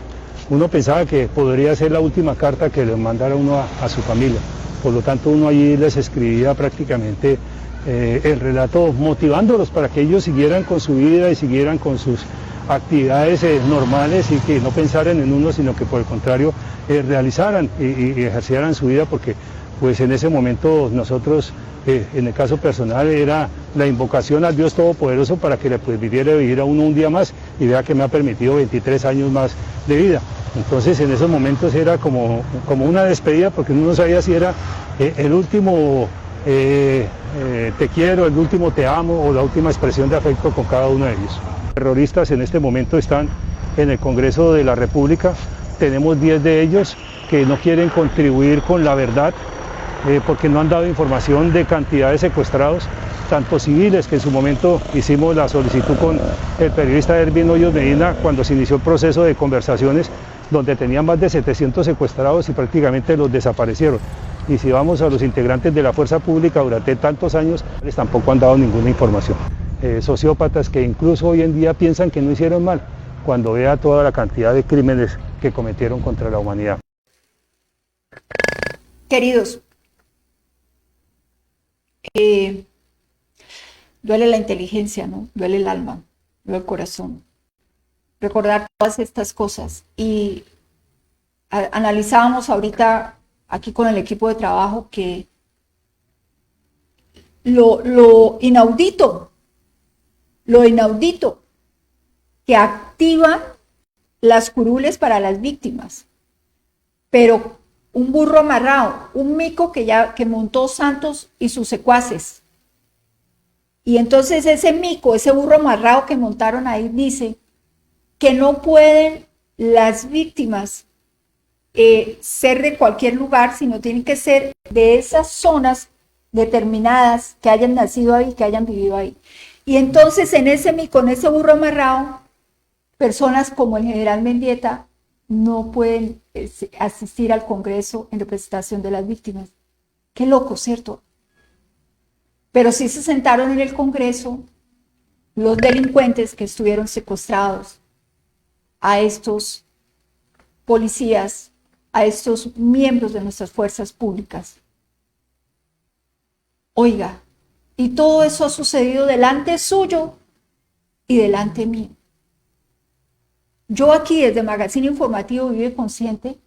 uno pensaba que podría ser la última carta que le mandara uno a su familia. Por lo tanto, uno allí les escribía prácticamente el relato motivándolos para que ellos siguieran con su vida y siguieran con sus actividades normales y que no pensaran en uno, sino que por el contrario realizaran y ejercieran su vida, porque pues en ese momento nosotros, en el caso personal, era la invocación al Dios Todopoderoso para que le permitiera vivir a uno un día más, y vea que me ha permitido 23 años más de vida. Entonces en esos momentos era como una despedida, porque uno no sabía si era el último te quiero, el último te amo o la última expresión de afecto con cada uno de ellos. Los terroristas en este momento están en el Congreso de la República, tenemos 10 de ellos que no quieren contribuir con la verdad porque no han dado información de cantidad de secuestrados, tanto civiles, que en su momento hicimos la solicitud con el periodista Ervin Hoyos Medina cuando se inició el proceso de conversaciones, donde tenían más de 700 secuestrados y prácticamente los desaparecieron. Y si vamos a los integrantes de la fuerza pública durante tantos años, les tampoco han dado ninguna información. Sociópatas que incluso hoy en día piensan que no hicieron mal, cuando vea toda la cantidad de crímenes que cometieron contra la humanidad. Queridos, duele la inteligencia, ¿no? Duele el alma, duele el corazón. Recordar todas estas cosas. Y analizábamos ahorita aquí con el equipo de trabajo que lo inaudito que activan las curules para las víctimas, pero un burro amarrado, un mico que montó Santos y sus secuaces, y entonces ese mico, ese burro amarrado que montaron ahí, dice que no pueden las víctimas ser de cualquier lugar, sino tienen que ser de esas zonas determinadas que hayan nacido ahí, que hayan vivido ahí. Y entonces con ese burro amarrado, personas como el general Mendieta no pueden asistir al Congreso en representación de las víctimas. Qué loco, ¿cierto? Pero sí se sentaron en el Congreso los delincuentes que estuvieron secuestrados, a estos policías, a estos miembros de nuestras fuerzas públicas. Oiga, y todo eso ha sucedido delante suyo y delante mío. Yo aquí desde Magazine Informativo Vive Consciente,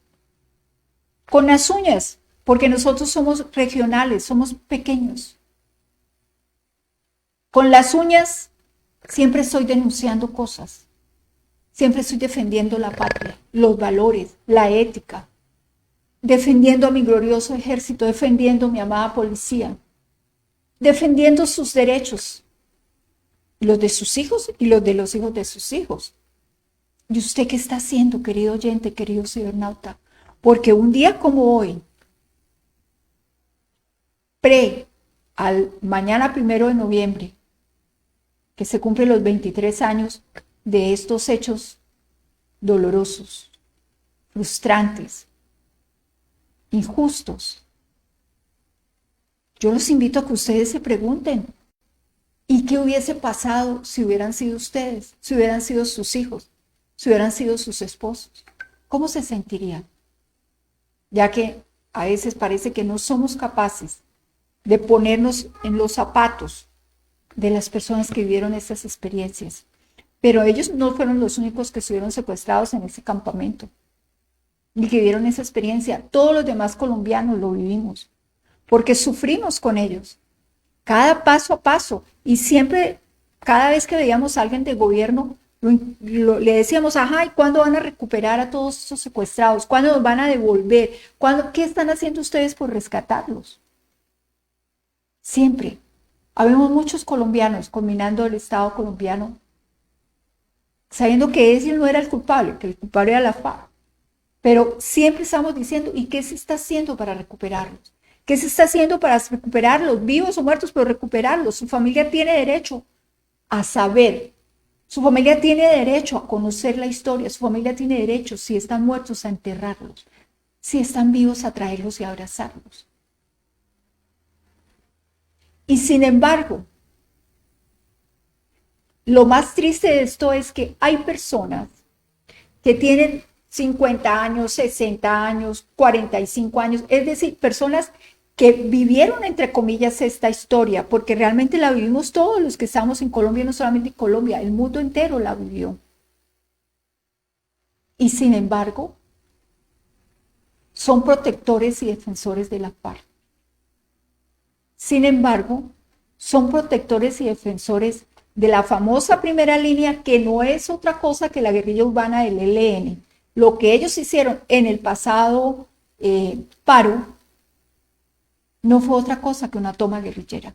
con las uñas, porque nosotros somos regionales, somos pequeños. Con las uñas siempre estoy denunciando cosas, siempre estoy defendiendo la patria, los valores, la ética, defendiendo a mi glorioso ejército, defendiendo a mi amada policía, defendiendo sus derechos, los de sus hijos y los de los hijos de sus hijos. ¿Y usted qué está haciendo, querido oyente, querido cibernauta? Porque un día como hoy, al mañana 1 de noviembre, que se cumplen los 23 años de estos hechos dolorosos, frustrantes, injustos, yo los invito a que ustedes se pregunten, ¿y qué hubiese pasado si hubieran sido ustedes, si hubieran sido sus hijos, si hubieran sido sus esposos? ¿Cómo se sentirían? Ya que a veces parece que no somos capaces de ponernos en los zapatos de las personas que vivieron estas experiencias. Pero ellos no fueron los únicos que estuvieron secuestrados en ese campamento, ni que vieron esa experiencia. Todos los demás colombianos lo vivimos, porque sufrimos con ellos, cada paso a paso, y siempre, cada vez que veíamos a alguien del gobierno, le decíamos, ajá, ¿y cuándo van a recuperar a todos esos secuestrados? ¿Cuándo los van a devolver? ¿Qué están haciendo ustedes por rescatarlos? Siempre. Habemos muchos colombianos combinando el Estado colombiano, sabiendo que ese no era el culpable, que el culpable era la FARC. Pero siempre estamos diciendo, ¿y qué se está haciendo para recuperarlos? ¿Qué se está haciendo para recuperarlos, vivos o muertos, pero recuperarlos? Su familia tiene derecho a saber, su familia tiene derecho a conocer la historia, su familia tiene derecho, si están muertos, a enterrarlos, si están vivos, a traerlos y a abrazarlos. Y sin embargo, lo más triste de esto es que hay personas que tienen 50 años, 60 años, 45 años, es decir, personas que vivieron, entre comillas, esta historia, porque realmente la vivimos todos los que estamos en Colombia, no solamente en Colombia, el mundo entero la vivió. Y sin embargo, son protectores y defensores de la FARC. Sin embargo, son protectores y defensores de la famosa primera línea, que no es otra cosa que la guerrilla urbana del ELN. Lo que ellos hicieron en el pasado paro no fue otra cosa que una toma guerrillera,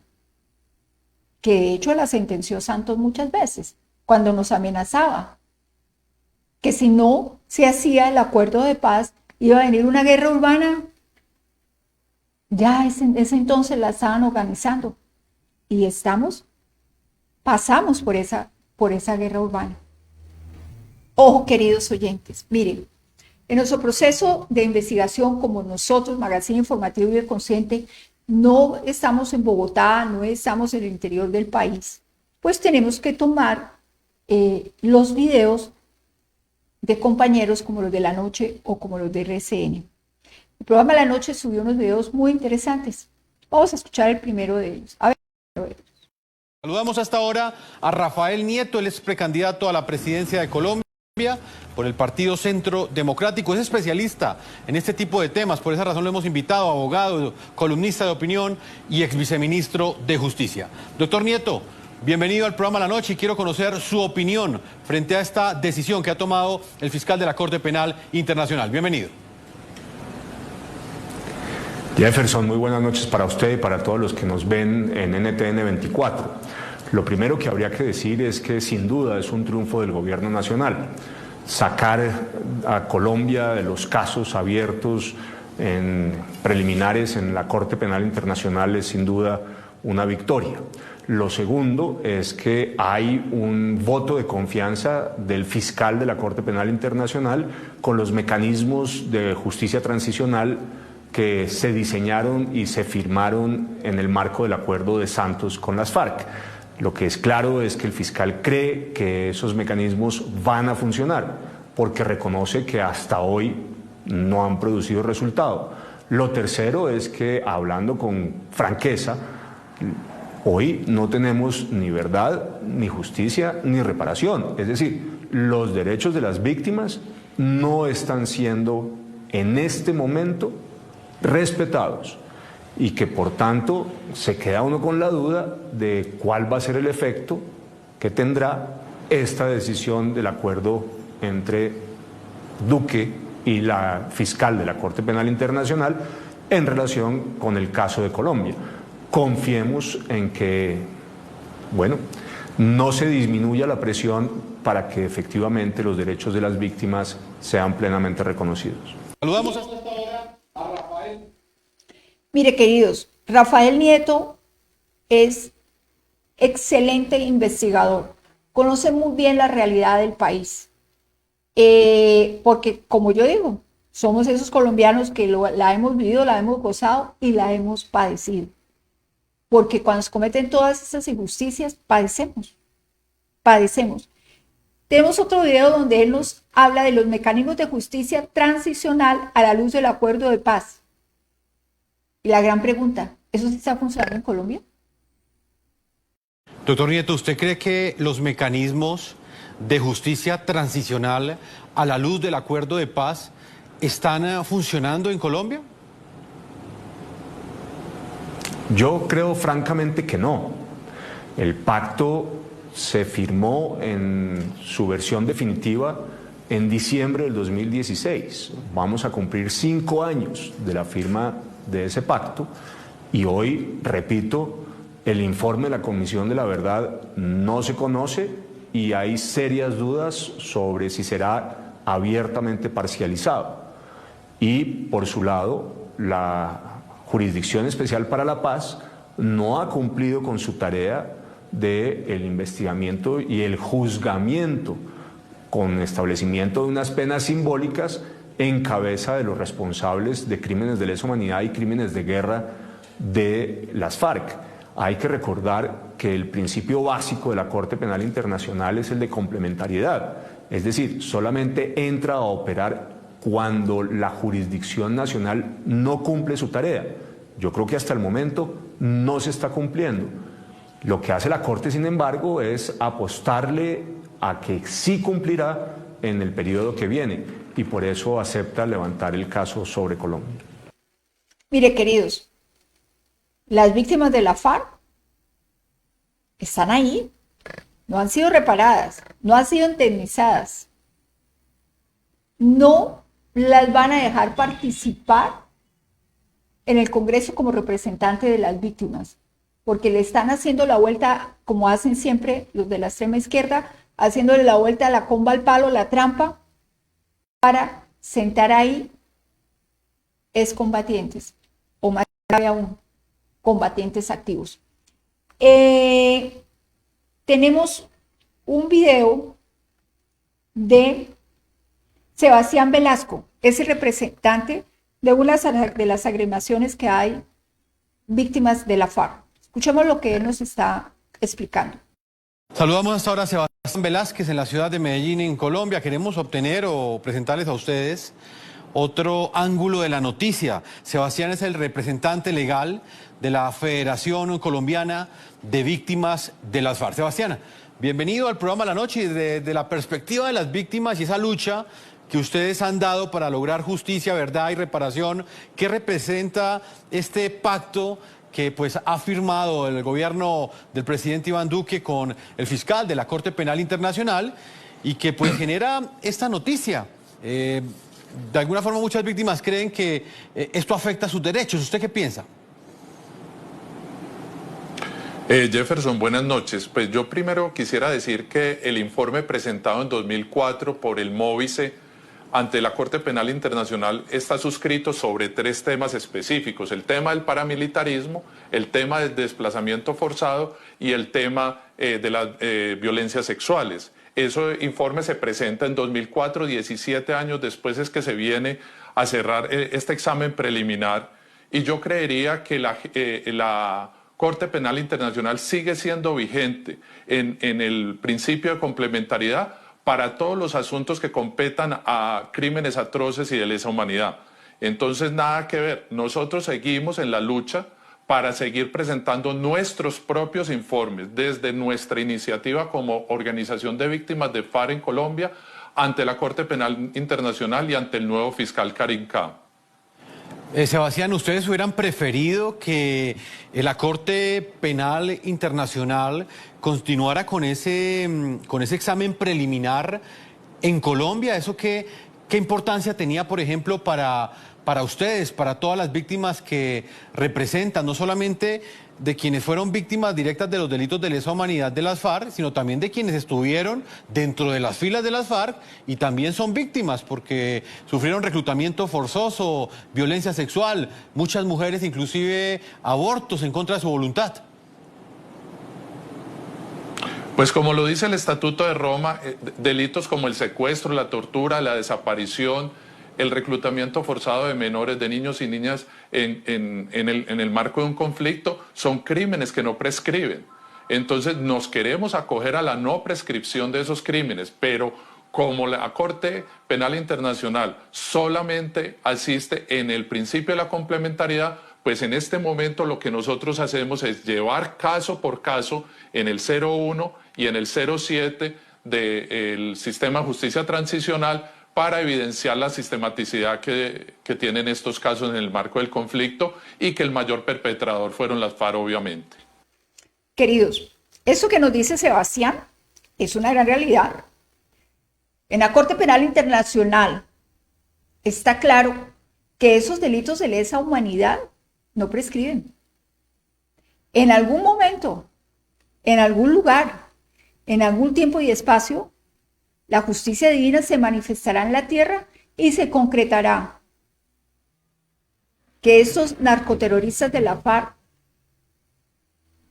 que de hecho la sentenció Santos muchas veces, cuando nos amenazaba, que si no se hacía el acuerdo de paz, iba a venir una guerra urbana. Ya ese entonces la estaban organizando, y pasamos por esa guerra urbana. Ojo, queridos oyentes, miren, en nuestro proceso de investigación, como nosotros, Magazine Informativo Vive Consciente, no estamos en Bogotá, no estamos en el interior del país, pues tenemos que tomar los videos de compañeros como los de La Noche o como los de RCN. El programa La Noche subió unos videos muy interesantes. Vamos a escuchar el primero de ellos. A ver. Saludamos hasta ahora a Rafael Nieto, él es precandidato a la presidencia de Colombia por el Partido Centro Democrático. Es especialista en este tipo de temas, por esa razón lo hemos invitado, abogado, columnista de opinión y ex viceministro de Justicia. Doctor Nieto, bienvenido al programa La Noche y quiero conocer su opinión frente a esta decisión que ha tomado el fiscal de la Corte Penal Internacional. Bienvenido. Jefferson, muy buenas noches para usted y para todos los que nos ven en NTN 24. Lo primero que habría que decir es que sin duda es un triunfo del gobierno nacional. Sacar a Colombia de los casos abiertos preliminares en la Corte Penal Internacional es sin duda una victoria. Lo segundo es que hay un voto de confianza del fiscal de la Corte Penal Internacional con los mecanismos de justicia transicional que se diseñaron y se firmaron en el marco del acuerdo de Santos con las FARC. Lo que es claro es que el fiscal cree que esos mecanismos van a funcionar, porque reconoce que hasta hoy no han producido resultado. Lo tercero es que, hablando con franqueza, hoy no tenemos ni verdad, ni justicia, ni reparación. Es decir, los derechos de las víctimas no están siendo en este momento respetados, y que por tanto se queda uno con la duda de cuál va a ser el efecto que tendrá esta decisión del acuerdo entre Duque y la fiscal de la Corte Penal Internacional en relación con el caso de Colombia. Confiemos en que, bueno, no se disminuya la presión para que efectivamente los derechos de las víctimas sean plenamente reconocidos. Saludamos hasta ahora a Rafael. Mire, queridos, Rafael Nieto es excelente investigador, conoce muy bien la realidad del país, porque como yo digo, somos esos colombianos que la hemos vivido, la hemos gozado y la hemos padecido, porque cuando se cometen todas esas injusticias, padecemos. Tenemos otro video donde él nos habla de los mecanismos de justicia transicional a la luz del acuerdo de paz. Y la gran pregunta, ¿eso sí está funcionando en Colombia? Doctor Nieto, ¿usted cree que los mecanismos de justicia transicional a la luz del acuerdo de paz están funcionando en Colombia? Yo creo francamente que no. El pacto se firmó en su versión definitiva en diciembre del 2016. Vamos a cumplir 5 años de la firma de ese pacto y hoy, repito, el informe de la Comisión de la Verdad no se conoce y hay serias dudas sobre si será abiertamente parcializado. Y por su lado, la Jurisdicción Especial para la Paz no ha cumplido con su tarea del investigamiento y el juzgamiento con establecimiento de unas penas simbólicas en cabeza de los responsables de crímenes de lesa humanidad y crímenes de guerra de las FARC. Hay que recordar que el principio básico de la Corte Penal Internacional es el de complementariedad, es decir, solamente entra a operar cuando la jurisdicción nacional no cumple su tarea. Yo creo que hasta el momento no se está cumpliendo. Lo que hace la Corte, sin embargo, es apostarle a que sí cumplirá en el periodo que viene y por eso acepta levantar el caso sobre Colombia. Mire, queridos, las víctimas de la FARC están ahí, no han sido reparadas, no han sido indemnizadas, no las van a dejar participar en el Congreso como representante de las víctimas, porque le están haciendo la vuelta, como hacen siempre los de la extrema izquierda, haciéndole la vuelta a la comba al palo, la trampa, para sentar ahí excombatientes, o más grave aún, combatientes activos. Tenemos un video de Sebastián Velasco, es el representante de una de las agremiaciones que hay víctimas de la FARC. Escuchemos lo que él nos está explicando. Saludamos hasta ahora a Sebastián Velázquez en la ciudad de Medellín, en Colombia. Queremos obtener o presentarles a ustedes otro ángulo de la noticia. Sebastián es el representante legal de la Federación Colombiana de Víctimas de las FARC. Sebastián, bienvenido al programa La Noche y desde la perspectiva de las víctimas y esa lucha que ustedes han dado para lograr justicia, verdad y reparación. ¿Qué representa este pacto que pues ha firmado el gobierno del presidente Iván Duque con el fiscal de la Corte Penal Internacional y que pues genera esta noticia? De alguna forma muchas víctimas creen que esto afecta sus derechos. ¿Usted qué piensa? Jefferson, buenas noches. Pues yo primero quisiera decir que el informe presentado en 2004 por el MOVICE ante la Corte Penal Internacional está suscrito sobre 3 temas específicos: el tema del paramilitarismo, el tema del desplazamiento forzado y el tema de las violencias sexuales. Ese informe se presenta en 2004, 17 años después es que se viene a cerrar este examen preliminar, y yo creería que la Corte Penal Internacional sigue siendo vigente en el principio de complementariedad para todos los asuntos que competan a crímenes atroces y de lesa humanidad. Entonces, nada que ver. Nosotros seguimos en la lucha para seguir presentando nuestros propios informes desde nuestra iniciativa como Organización de Víctimas de FARC en Colombia ante la Corte Penal Internacional y ante el nuevo fiscal Karim Khan. Sebastián, ¿ustedes hubieran preferido que la Corte Penal Internacional continuara con ese examen preliminar en Colombia? ¿Eso qué importancia tenía, por ejemplo, para ustedes, para todas las víctimas que representan, no solamente de quienes fueron víctimas directas de los delitos de lesa humanidad de las FARC, sino también de quienes estuvieron dentro de las filas de las FARC y también son víctimas porque sufrieron reclutamiento forzoso, violencia sexual, muchas mujeres inclusive abortos en contra de su voluntad? Pues como lo dice el Estatuto de Roma, delitos como el secuestro, la tortura, la desaparición, el reclutamiento forzado de menores, de niños y niñas en el marco de un conflicto, son crímenes que no prescriben. Entonces nos queremos acoger a la no prescripción de esos crímenes, pero como la Corte Penal Internacional solamente asiste en el principio de la complementariedad, pues en este momento lo que nosotros hacemos es llevar caso por caso en el 01 y en el 07 del sistema de justicia transicional para evidenciar la sistematicidad que tienen estos casos en el marco del conflicto y que el mayor perpetrador fueron las FARC, obviamente. Queridos, eso que nos dice Sebastián es una gran realidad. En la Corte Penal Internacional está claro que esos delitos de lesa humanidad no prescriben. En algún momento, en algún lugar, en algún tiempo y espacio, la justicia divina se manifestará en la tierra y se concretará que estos narcoterroristas de la FARC,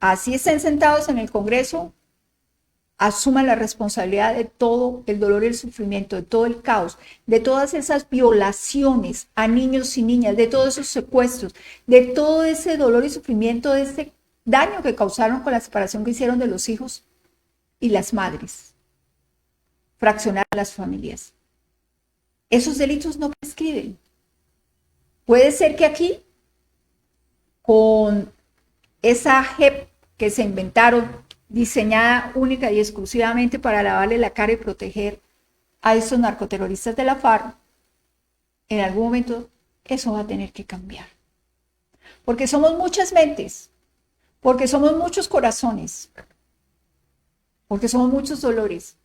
así estén sentados en el Congreso, asuman la responsabilidad de todo el dolor y el sufrimiento, de todo el caos, de todas esas violaciones a niños y niñas, de todos esos secuestros, de todo ese dolor y sufrimiento, de ese daño que causaron con la separación que hicieron de los hijos y las madres, fraccionar a las familias. Esos delitos no prescriben. Puede ser que aquí, con esa JEP que se inventaron, diseñada única y exclusivamente para lavarle la cara y proteger a esos narcoterroristas de la FARC, en algún momento eso va a tener que cambiar. Porque somos muchas mentes, porque somos muchos corazones, porque somos muchos dolores,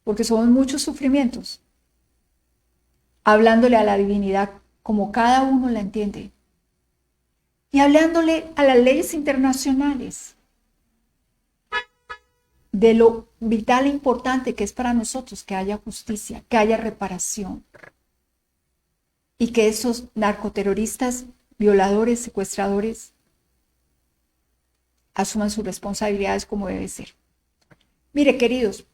porque somos muchos sufrimientos, hablándole a la divinidad como cada uno la entiende y hablándole a las leyes internacionales de lo vital e importante que es para nosotros que haya justicia, que haya reparación y que esos narcoterroristas, violadores, secuestradores asuman sus responsabilidades como debe ser. Mire, queridos,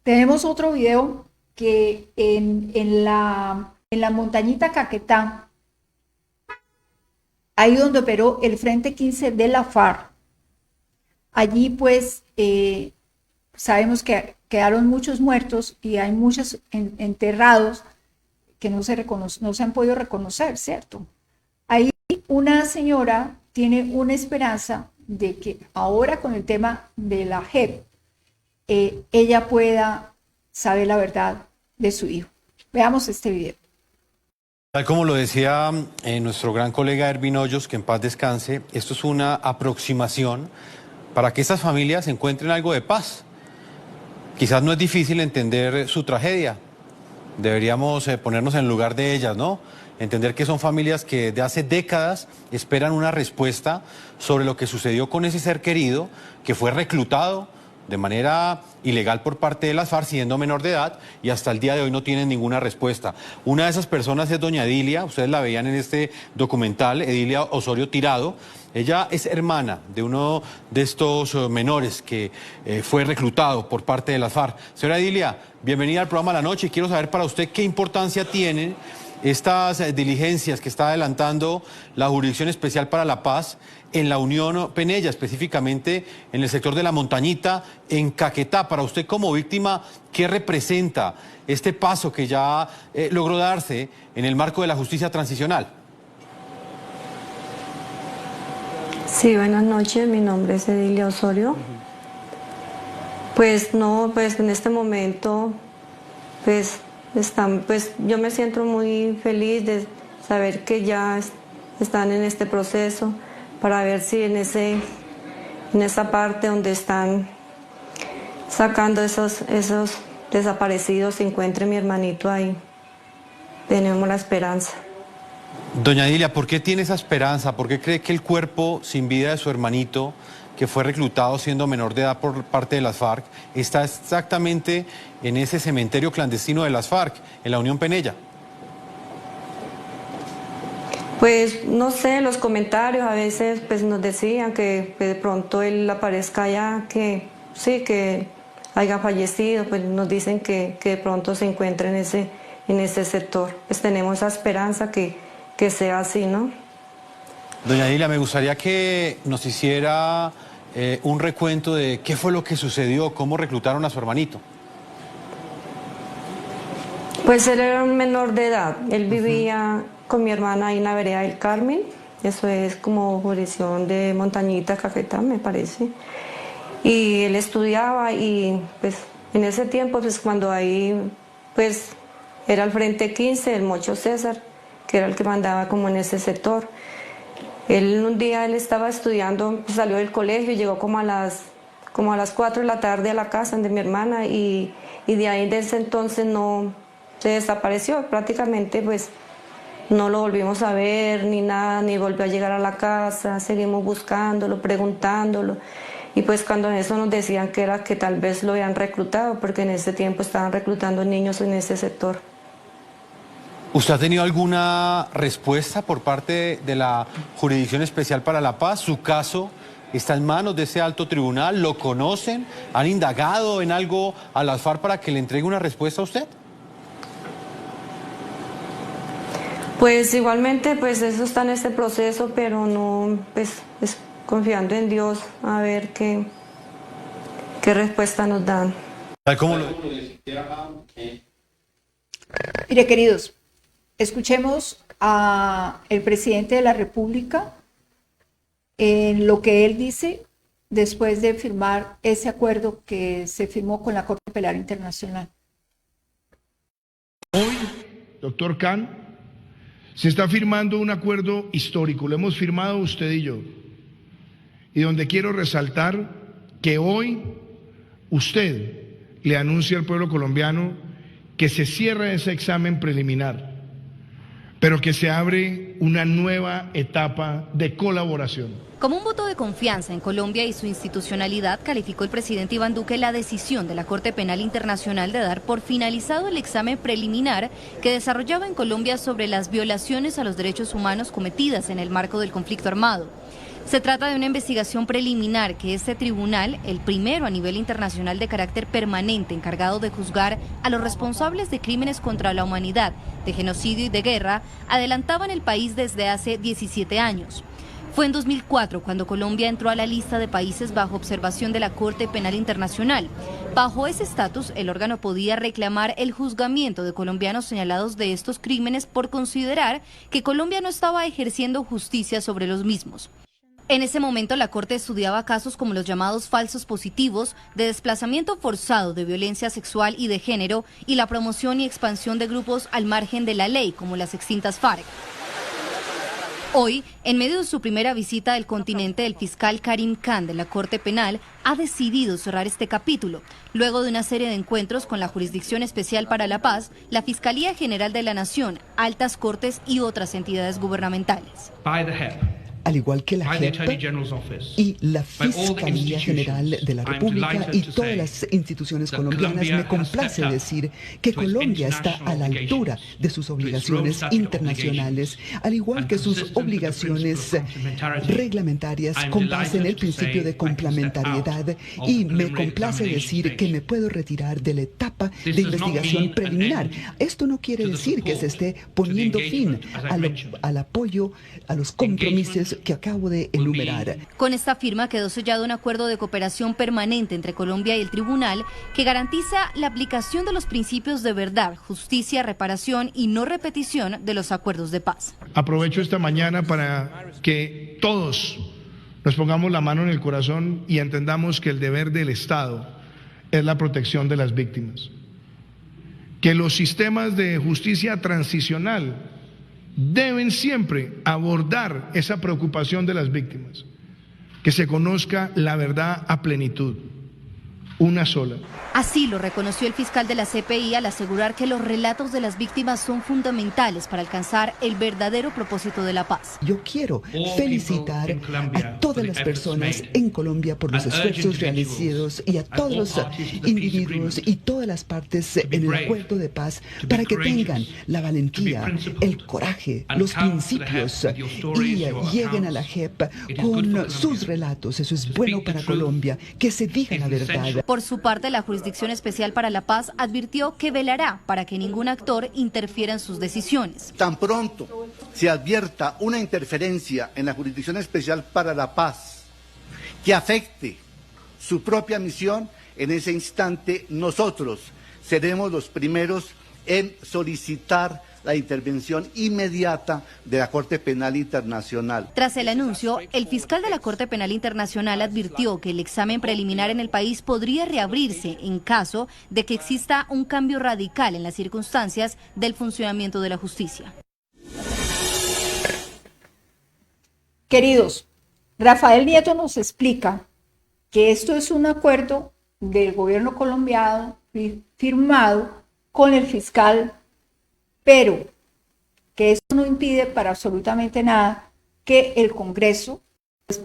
tenemos otro video que en la montañita Caquetá, ahí donde operó el Frente 15 de la FARC, allí pues sabemos que quedaron muchos muertos y hay muchos enterrados que no se han podido reconocer, ¿cierto? Ahí una señora tiene una esperanza de que ahora con el tema de la JEP, ella pueda saber la verdad de su hijo. Veamos este video. Tal como lo decía nuestro gran colega Ervin Hoyos, que en paz descanse, esto es una aproximación para que estas familias encuentren algo de paz. Quizás no es difícil entender su tragedia. Deberíamos ponernos en el lugar de ellas, ¿no? Entender que son familias que de hace décadas esperan una respuesta sobre lo que sucedió con ese ser querido que fue reclutado de manera ilegal por parte de las FARC siendo menor de edad y hasta el día de hoy no tienen ninguna respuesta. Una de esas personas es doña Edilia, ustedes la veían en este documental, Edilia Osorio Tirado. Ella es hermana de uno de estos menores que fue reclutado por parte de las FARC. Señora Edilia, bienvenida al programa La Noche y quiero saber para usted qué importancia tienen estas diligencias que está adelantando la Jurisdicción Especial para la Paz en la Unión Penella, específicamente en el sector de la Montañita, en Caquetá. Para usted como víctima, ¿qué representa este paso que ya logró darse en el marco de la justicia transicional? Sí, buenas noches, mi nombre es Edilia Osorio. Pues no, pues en este momento, pues yo me siento muy feliz de saber que ya están en este proceso para ver si en esa parte donde están sacando esos desaparecidos se encuentre mi hermanito ahí. Tenemos la esperanza. Doña Edilia, ¿por qué tiene esa esperanza? ¿Por qué cree que el cuerpo sin vida de su hermanito, que fue reclutado siendo menor de edad por parte de las FARC, está exactamente en ese cementerio clandestino de las FARC, en la Unión Penella? Pues no sé, los comentarios a veces pues nos decían que de pronto él aparezca allá, que sí, que haya fallecido, pues nos dicen que de pronto se encuentre en ese sector. Pues tenemos esa esperanza que sea así, ¿no? Doña Edilia, me gustaría que nos hiciera un recuento de qué fue lo que sucedió, cómo reclutaron a su hermanito. Pues él era un menor de edad, él vivía con mi hermana ahí en la vereda del Carmen, eso es como jurisdicción de Montañita, Caquetá, me parece. Y él estudiaba y pues En ese tiempo, pues cuando ahí, pues era el Frente 15, el Mocho César, que era el que mandaba como en ese sector. Un día él estaba estudiando, salió del colegio y llegó como a las 4 de la tarde a la casa de mi hermana y de ahí desde entonces no se desapareció, prácticamente pues no lo volvimos a ver ni nada, ni volvió a llegar a la casa, seguimos buscándolo, preguntándolo y pues cuando eso nos decían que era que tal vez lo habían reclutado porque en ese tiempo estaban reclutando niños en ese sector. ¿Usted ha tenido alguna respuesta por parte de la Jurisdicción Especial para la Paz? ¿Su caso está en manos de ese alto tribunal? ¿Lo conocen? ¿Han indagado en algo a las FARC para que le entregue una respuesta a usted? Pues igualmente, pues eso está en este proceso, pero no, pues confiando en Dios a ver qué respuesta nos dan. ¿Cómo lo... Mire, queridos, escuchemos al presidente de la República en lo que él dice después de firmar ese acuerdo que se firmó con la Corte Penal Internacional. Hoy, doctor Khan, se está firmando un acuerdo histórico, lo hemos firmado usted y yo, y donde quiero resaltar que hoy usted le anuncia al pueblo colombiano que se cierra ese examen preliminar, pero que se abre una nueva etapa de colaboración. Como un voto de confianza en Colombia y su institucionalidad, calificó el presidente Iván Duque la decisión de la Corte Penal Internacional de dar por finalizado el examen preliminar que desarrollaba en Colombia sobre las violaciones a los derechos humanos cometidas en el marco del conflicto armado. Se trata de una investigación preliminar que este tribunal, el primero a nivel internacional de carácter permanente encargado de juzgar a los responsables de crímenes contra la humanidad, de genocidio y de guerra, adelantaba en el país desde hace 17 años. Fue en 2004 cuando Colombia entró a la lista de países bajo observación de la Corte Penal Internacional. Bajo ese estatus, el órgano podía reclamar el juzgamiento de colombianos señalados de estos crímenes por considerar que Colombia no estaba ejerciendo justicia sobre los mismos. En ese momento, la Corte estudiaba casos como los llamados falsos positivos, de desplazamiento forzado, de violencia sexual y de género, y la promoción y expansión de grupos al margen de la ley, como las extintas FARC. Hoy, en medio de su primera visita al continente, el fiscal Karim Khan de la Corte Penal ha decidido cerrar este capítulo. Luego de una serie de encuentros con la Jurisdicción Especial para la Paz, la Fiscalía General de la Nación, altas cortes y otras entidades gubernamentales. Al igual que la JEP y la Fiscalía General de la República y todas las instituciones colombianas, me complace decir que Colombia está a la altura de sus obligaciones internacionales, al igual que sus obligaciones reglamentarias con base en el principio de complementariedad, y me complace decir que me puedo retirar de la etapa de investigación preliminar. Esto no quiere decir que se esté poniendo fin al apoyo, a los compromisos que acabo de enumerar. Con esta firma quedó sellado un acuerdo de cooperación permanente entre Colombia y el tribunal que garantiza la aplicación de los principios de verdad, justicia, reparación y no repetición de los acuerdos de paz. Aprovecho esta mañana para que todos nos pongamos la mano en el corazón y entendamos que el deber del Estado es la protección de las víctimas. Que los sistemas de justicia transicional deben siempre abordar esa preocupación de las víctimas, que se conozca la verdad a plenitud, una sola. Así lo reconoció el fiscal de la CPI al asegurar que los relatos de las víctimas son fundamentales para alcanzar el verdadero propósito de la paz. Yo quiero felicitar a todas las personas en Colombia por los esfuerzos realizados y a todos los individuos y todas las partes en el acuerdo de paz para que tengan la valentía, el coraje, los principios y lleguen a la JEP con sus relatos. Eso es bueno para Colombia, que se diga la verdad. Por su parte, la Jurisdicción Especial para la Paz advirtió que velará para que ningún actor interfiera en sus decisiones. Tan pronto se advierta una interferencia en la Jurisdicción Especial para la Paz que afecte su propia misión, en ese instante nosotros seremos los primeros en solicitar la intervención inmediata de la Corte Penal Internacional. Tras el anuncio, el fiscal de la Corte Penal Internacional advirtió que el examen preliminar en el país podría reabrirse en caso de que exista un cambio radical en las circunstancias del funcionamiento de la justicia. Queridos, Rafael Nieto nos explica que esto es un acuerdo del gobierno colombiano firmado con el fiscal, pero que esto no impide para absolutamente nada que el Congreso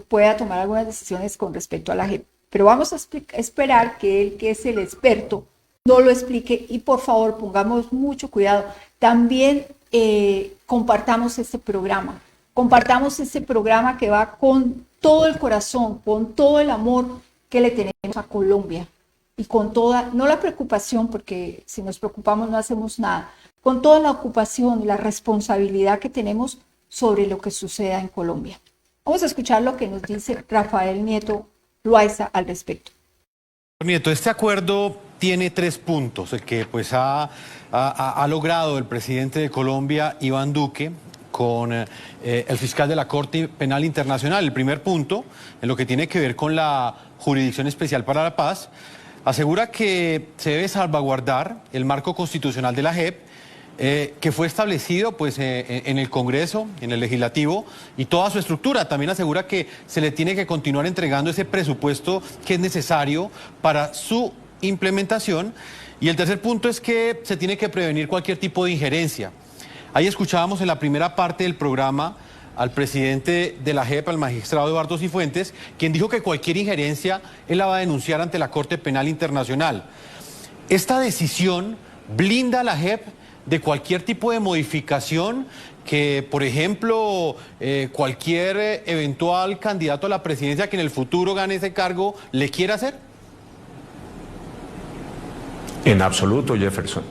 pueda tomar algunas decisiones con respecto a la JEP. Pero vamos a esperar que él, que es el experto, no lo explique y por favor pongamos mucho cuidado. También compartamos este programa que va con todo el corazón, con todo el amor que le tenemos a Colombia y con toda, no la preocupación, porque si nos preocupamos no hacemos nada, con toda la ocupación y la responsabilidad que tenemos sobre lo que suceda en Colombia. Vamos a escuchar lo que nos dice Rafael Nieto Loaiza al respecto. Nieto, este acuerdo tiene 3 puntos, el que pues ha logrado el presidente de Colombia, Iván Duque, con el fiscal de la Corte Penal Internacional. El primer punto, en lo que tiene que ver con la Jurisdicción Especial para la Paz, asegura que se debe salvaguardar el marco constitucional de la JEP, que fue establecido pues, en el Congreso, en el Legislativo y toda su estructura. También asegura que se le tiene que continuar entregando ese presupuesto que es necesario para su implementación. Y el tercer punto es que se tiene que prevenir cualquier tipo de injerencia. Ahí escuchábamos en la primera parte del programa al presidente de la JEP, al magistrado Eduardo Cifuentes, quien dijo que cualquier injerencia él la va a denunciar ante la Corte Penal Internacional. Esta decisión blinda a la JEP de cualquier tipo de modificación que, por ejemplo, cualquier eventual candidato a la presidencia que en el futuro gane ese cargo le quiera hacer. En absoluto, Jefferson,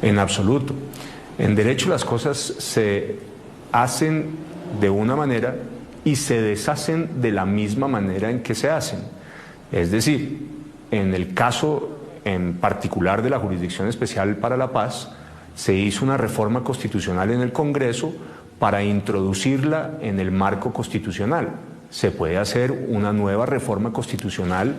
en absoluto. En derecho las cosas se hacen de una manera y se deshacen de la misma manera en que se hacen. Es decir, en el caso en particular de la Jurisdicción Especial para la Paz, se hizo una reforma constitucional en el Congreso para introducirla en el marco constitucional. Se puede hacer una nueva reforma constitucional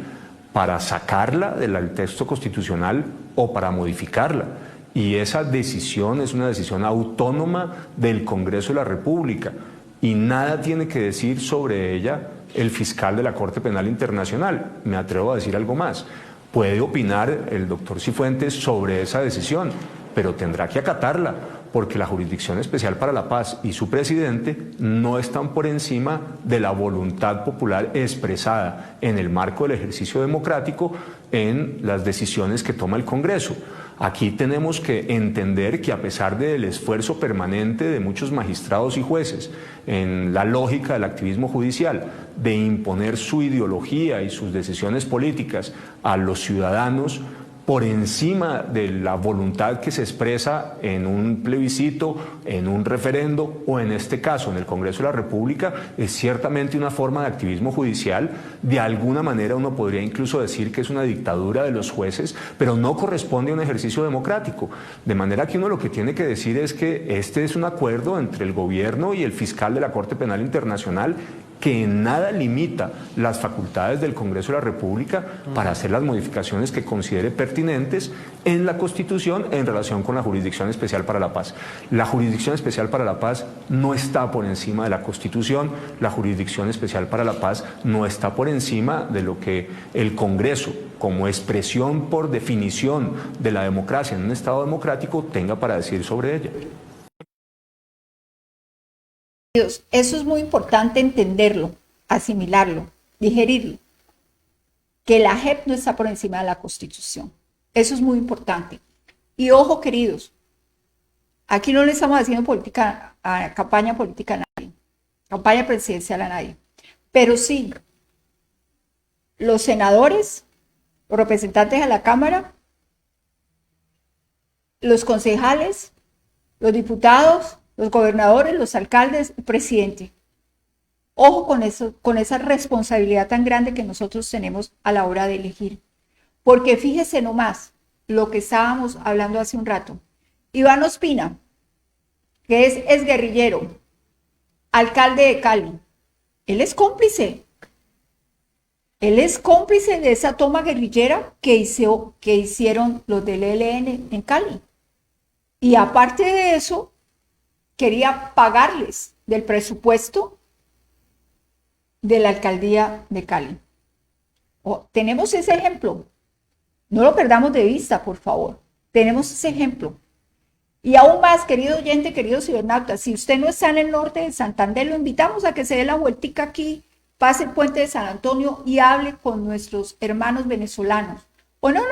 para sacarla del texto constitucional o para modificarla. Y esa decisión es una decisión autónoma del Congreso de la República y nada tiene que decir sobre ella el fiscal de la Corte Penal Internacional. Me atrevo a decir algo más. Puede opinar el doctor Cifuentes sobre esa decisión, pero tendrá que acatarla, porque la Jurisdicción Especial para la Paz y su presidente no están por encima de la voluntad popular expresada en el marco del ejercicio democrático en las decisiones que toma el Congreso. Aquí tenemos que entender que a pesar del esfuerzo permanente de muchos magistrados y jueces en la lógica del activismo judicial de imponer su ideología y sus decisiones políticas a los ciudadanos por encima de la voluntad que se expresa en un plebiscito, en un referendo o en este caso en el Congreso de la República, es ciertamente una forma de activismo judicial. De alguna manera uno podría incluso decir que es una dictadura de los jueces, pero no corresponde a un ejercicio democrático. De manera que uno lo que tiene que decir es que este es un acuerdo entre el gobierno y el fiscal de la Corte Penal Internacional que en nada limita las facultades del Congreso de la República para hacer las modificaciones que considere pertinentes en la Constitución en relación con la Jurisdicción Especial para la Paz. La Jurisdicción Especial para la Paz no está por encima de la Constitución, la Jurisdicción Especial para la Paz no está por encima de lo que el Congreso, como expresión por definición de la democracia en un Estado democrático, tenga para decir sobre ella. Eso es muy importante entenderlo, asimilarlo, digerirlo, que la JEP no está por encima de la Constitución. Eso es muy importante. Y ojo, queridos, aquí no le estamos haciendo campaña política a nadie, campaña presidencial a nadie, pero sí, los senadores, los representantes de la Cámara, los concejales, los diputados, los gobernadores, los alcaldes, el presidente. Ojo con eso, con esa responsabilidad tan grande que nosotros tenemos a la hora de elegir. Porque fíjese nomás lo que estábamos hablando hace un rato. Iván Ospina, que es guerrillero, alcalde de Cali. Él es cómplice. Él es cómplice de esa toma guerrillera que hicieron los del ELN en Cali. Y aparte de eso, quería pagarles del presupuesto de la alcaldía de Cali. Tenemos ese ejemplo. No lo perdamos de vista, por favor. Tenemos ese ejemplo. Y aún más, querido oyente, querido cibernauta, si usted no está en el norte de Santander, lo invitamos a que se dé la vueltica aquí, pase el puente de San Antonio y hable con nuestros hermanos venezolanos. O no,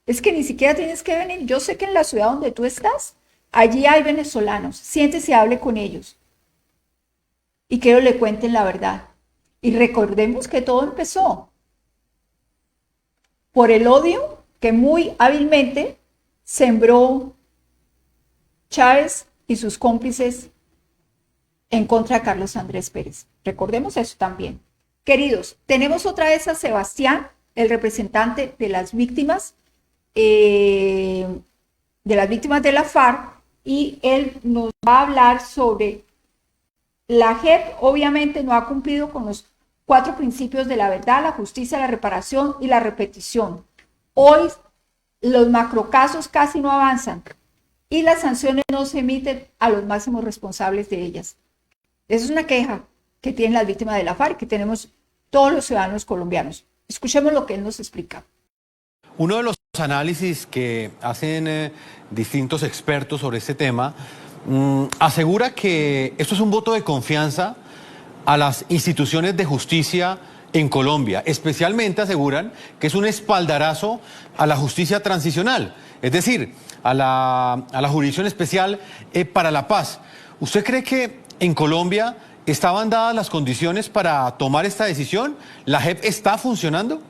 es que ni siquiera tienes que venir. Yo sé que en la ciudad donde tú estás, allí hay venezolanos. Siéntese y hable con ellos. Y que ellos le cuenten la verdad. Y recordemos que todo empezó por el odio que muy hábilmente sembró Chávez y sus cómplices en contra de Carlos Andrés Pérez. Recordemos eso también. Queridos, tenemos otra vez a Sebastián, el representante de las víctimas de la FARC, y él nos va a hablar sobre la JEP. Obviamente no ha cumplido con los 4 principios de la verdad, la justicia, la reparación y la repetición. Hoy los macrocasos casi no avanzan y las sanciones no se emiten a los máximos responsables de ellas. Esa es una queja que tienen las víctimas de la FARC, que tenemos todos los ciudadanos colombianos. Escuchemos lo que él nos explica. Uno de los análisis que hacen distintos expertos sobre este tema asegura que esto es un voto de confianza a las instituciones de justicia en Colombia. Especialmente aseguran que es un espaldarazo a la justicia transicional, es decir, a la Jurisdicción Especial para la Paz. ¿Usted cree que en Colombia estaban dadas las condiciones para tomar esta decisión? ¿La JEP está funcionando?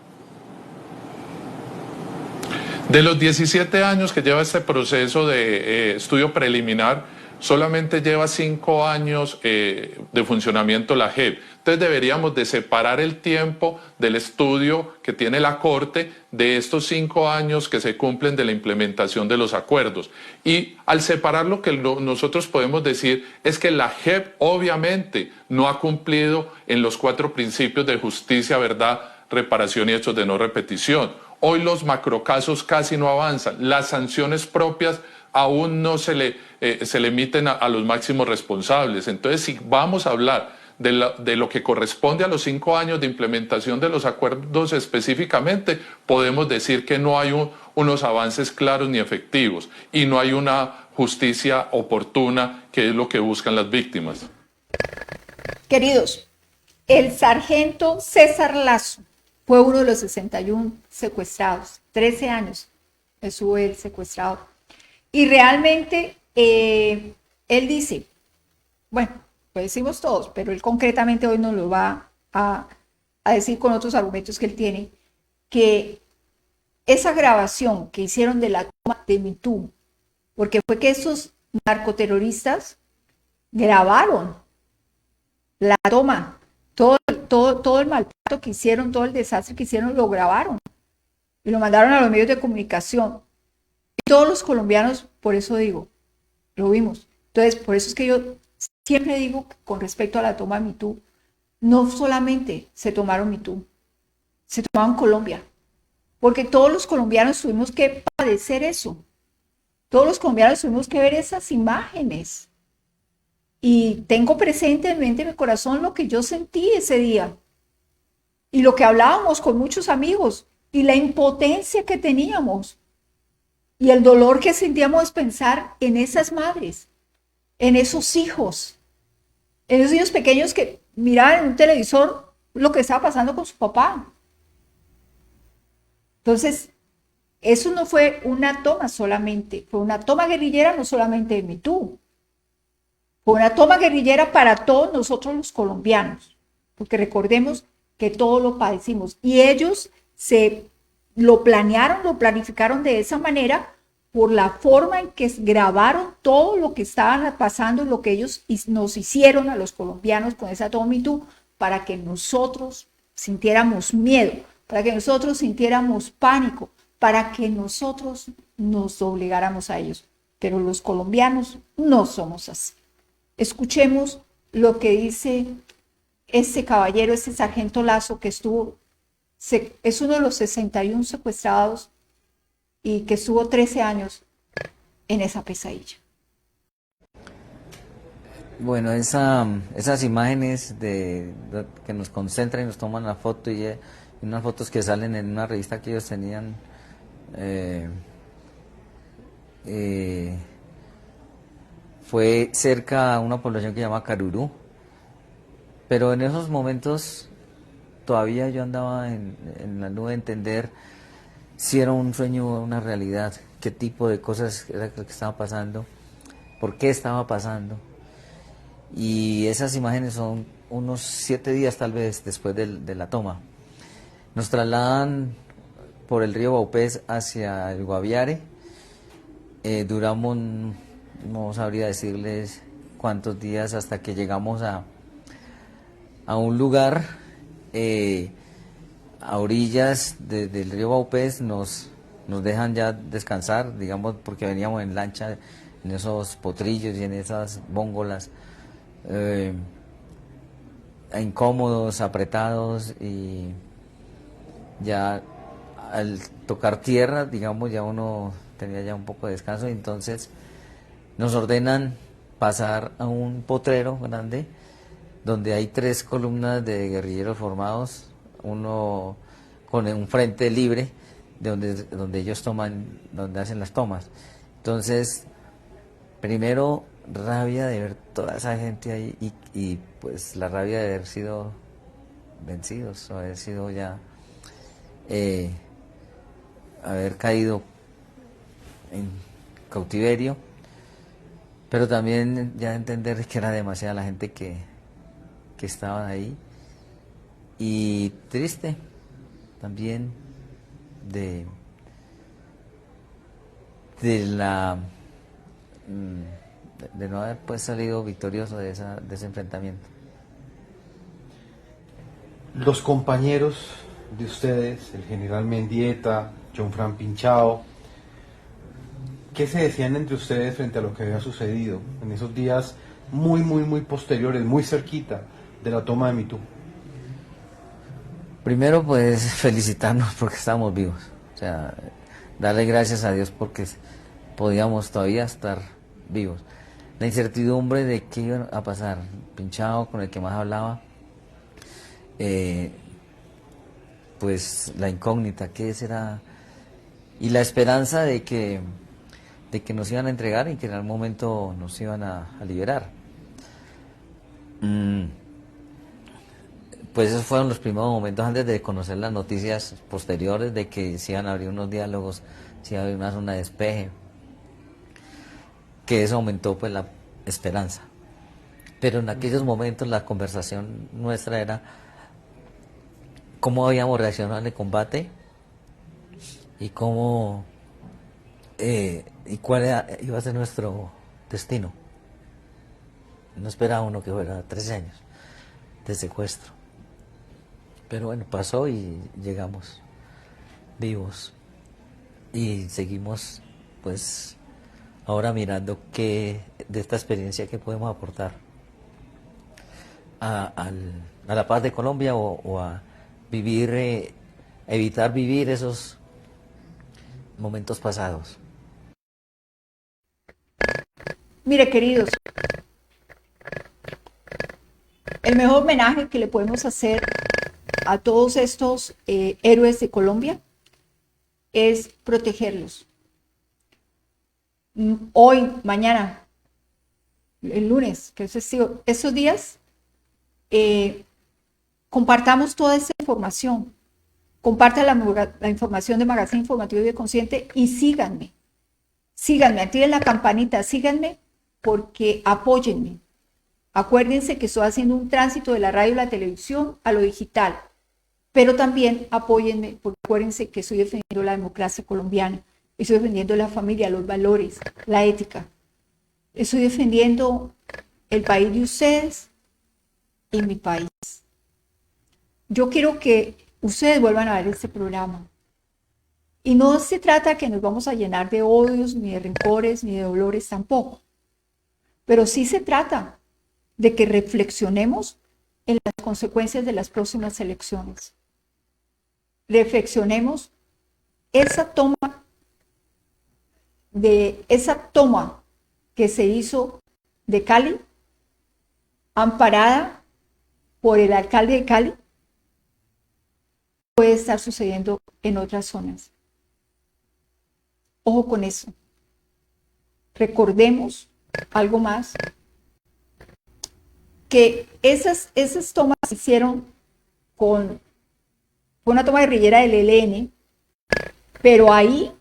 De los 17 años que lleva este proceso de estudio preliminar, solamente lleva 5 años de funcionamiento la JEP. Entonces deberíamos de separar el tiempo del estudio que tiene la Corte de estos 5 años que se cumplen de la implementación de los acuerdos. Y al separar, lo que nosotros podemos decir es que la JEP obviamente no ha cumplido en los 4 principios de justicia, verdad, reparación y hechos de no repetición. Hoy los macrocasos casi no avanzan. Las sanciones propias aún no se le emiten a los máximos responsables. Entonces, si vamos a hablar de lo que corresponde a los 5 años de implementación de los acuerdos específicamente, podemos decir que no hay unos avances claros ni efectivos y no hay una justicia oportuna, que es lo que buscan las víctimas. Queridos, el sargento César Lazo fue uno de los 61 secuestrados. 13 años estuvo él secuestrado. Y realmente él dice, bueno, pues decimos todos, pero él concretamente hoy nos lo va a decir con otros argumentos que él tiene, que esa grabación que hicieron de la toma de Me Too, porque fue que esos narcoterroristas grabaron la toma, todo el maltrato que hicieron, todo el desastre que hicieron, lo grabaron y lo mandaron a los medios de comunicación. Y todos los colombianos, por eso digo, lo vimos. Entonces, por eso es que yo siempre digo que con respecto a la toma de Me Too, no solamente se tomaron Me Too, se tomaron Colombia, porque todos los colombianos tuvimos que padecer eso. Todos los colombianos tuvimos que ver esas imágenes. Y tengo presente en mente, en mi corazón, lo que yo sentí ese día. Y lo que hablábamos con muchos amigos. Y la impotencia que teníamos. Y el dolor que sentíamos es pensar en esas madres. En esos hijos. En esos niños pequeños que miraban en un televisor lo que estaba pasando con su papá. Entonces, eso no fue una toma solamente. Fue una toma guerrillera, no solamente de Me Too. Fue una toma guerrillera para todos nosotros los colombianos, porque recordemos que todo lo padecimos. Y ellos lo planearon, lo planificaron de esa manera por la forma en que grabaron todo lo que estaban pasando, lo que ellos nos hicieron a los colombianos con esa toma Me Too, para que nosotros sintiéramos miedo, para que nosotros sintiéramos pánico, para que nosotros nos doblegáramos a ellos. Pero los colombianos no somos así. Escuchemos lo que dice este caballero, este sargento Lazo, que es uno de los 61 secuestrados y que estuvo 13 años en esa pesadilla. Bueno, esas imágenes que nos concentran y nos toman la foto y unas fotos que salen en una revista que ellos tenían, fue cerca a una población que se llama Carurú, pero en esos momentos todavía yo andaba en la nube de entender si era un sueño o una realidad, qué tipo de cosas era lo que estaba pasando, por qué estaba pasando. Y esas imágenes son unos 7 días tal vez después de la toma. Nos trasladan por el río Baupés hacia el Guaviare. Duramos, no sabría decirles cuántos días, hasta que llegamos a un lugar a orillas del río Baupés. Nos dejan ya descansar, digamos, porque veníamos en lancha, en esos potrillos y en esas bóngolas, incómodos, apretados, y ya al tocar tierra, digamos, ya uno tenía ya un poco de descanso, y entonces nos ordenan pasar a un potrero grande donde hay 3 columnas de guerrilleros formados, uno con un frente libre donde ellos toman, donde hacen las tomas. Entonces, primero, rabia de ver toda esa gente ahí y pues la rabia de haber sido vencidos, o haber sido ya haber caído en cautiverio, pero también ya entender que era demasiada la gente que estaba ahí, y triste también de no haber pues salido victorioso de ese enfrentamiento. Los compañeros de ustedes, el general Mendieta, John Fran Pinchao, ¿qué se decían entre ustedes frente a lo que había sucedido en esos días muy posteriores, muy cerquita de la toma de Mitú? Primero, pues felicitarnos porque estamos vivos, o sea, darle gracias a Dios porque podíamos todavía estar vivos. La incertidumbre de qué iba a pasar, Pinchao, con el que más hablaba, pues la incógnita, qué será, y la esperanza de que nos iban a entregar y que en algún momento nos iban a liberar. Pues esos fueron los primeros momentos antes de conocer las noticias posteriores de que se iban a abrir unos diálogos, se iba a abrir una zona de despeje, que eso aumentó pues la esperanza. Pero en aquellos momentos la conversación nuestra era cómo habíamos reaccionado en el combate y cómo y cuál iba a ser nuestro destino. No esperaba uno que fuera 13 años de secuestro. Pero bueno, pasó y llegamos vivos. Y seguimos, pues, ahora mirando qué de esta experiencia que podemos aportar a la paz de Colombia o a vivir, evitar vivir esos momentos pasados. Mire, queridos, el mejor homenaje que le podemos hacer a todos estos héroes de Colombia es protegerlos. Hoy, mañana, el lunes, que es festivo, estos días, compartamos toda esta información. Compartan la información de Magazine Informativo Vive Consciente y síganme. Síganme, activen la campanita, síganme porque apóyenme. Acuérdense que estoy haciendo un tránsito de la radio y la televisión a lo digital, pero también apóyenme porque acuérdense que estoy defendiendo la democracia colombiana, estoy defendiendo la familia, los valores, la ética. Estoy defendiendo el país de ustedes y mi país. Yo quiero que ustedes vuelvan a ver este programa. Y no se trata que nos vamos a llenar de odios, ni de rencores, ni de dolores tampoco. Pero sí se trata de que reflexionemos en las consecuencias de las próximas elecciones. Reflexionemos esa toma que se hizo de Cali, amparada por el alcalde de Cali, puede estar sucediendo en otras zonas. Ojo con eso. Recordemos algo más, que esas tomas se hicieron con una toma guerrillera del ELN, pero ahí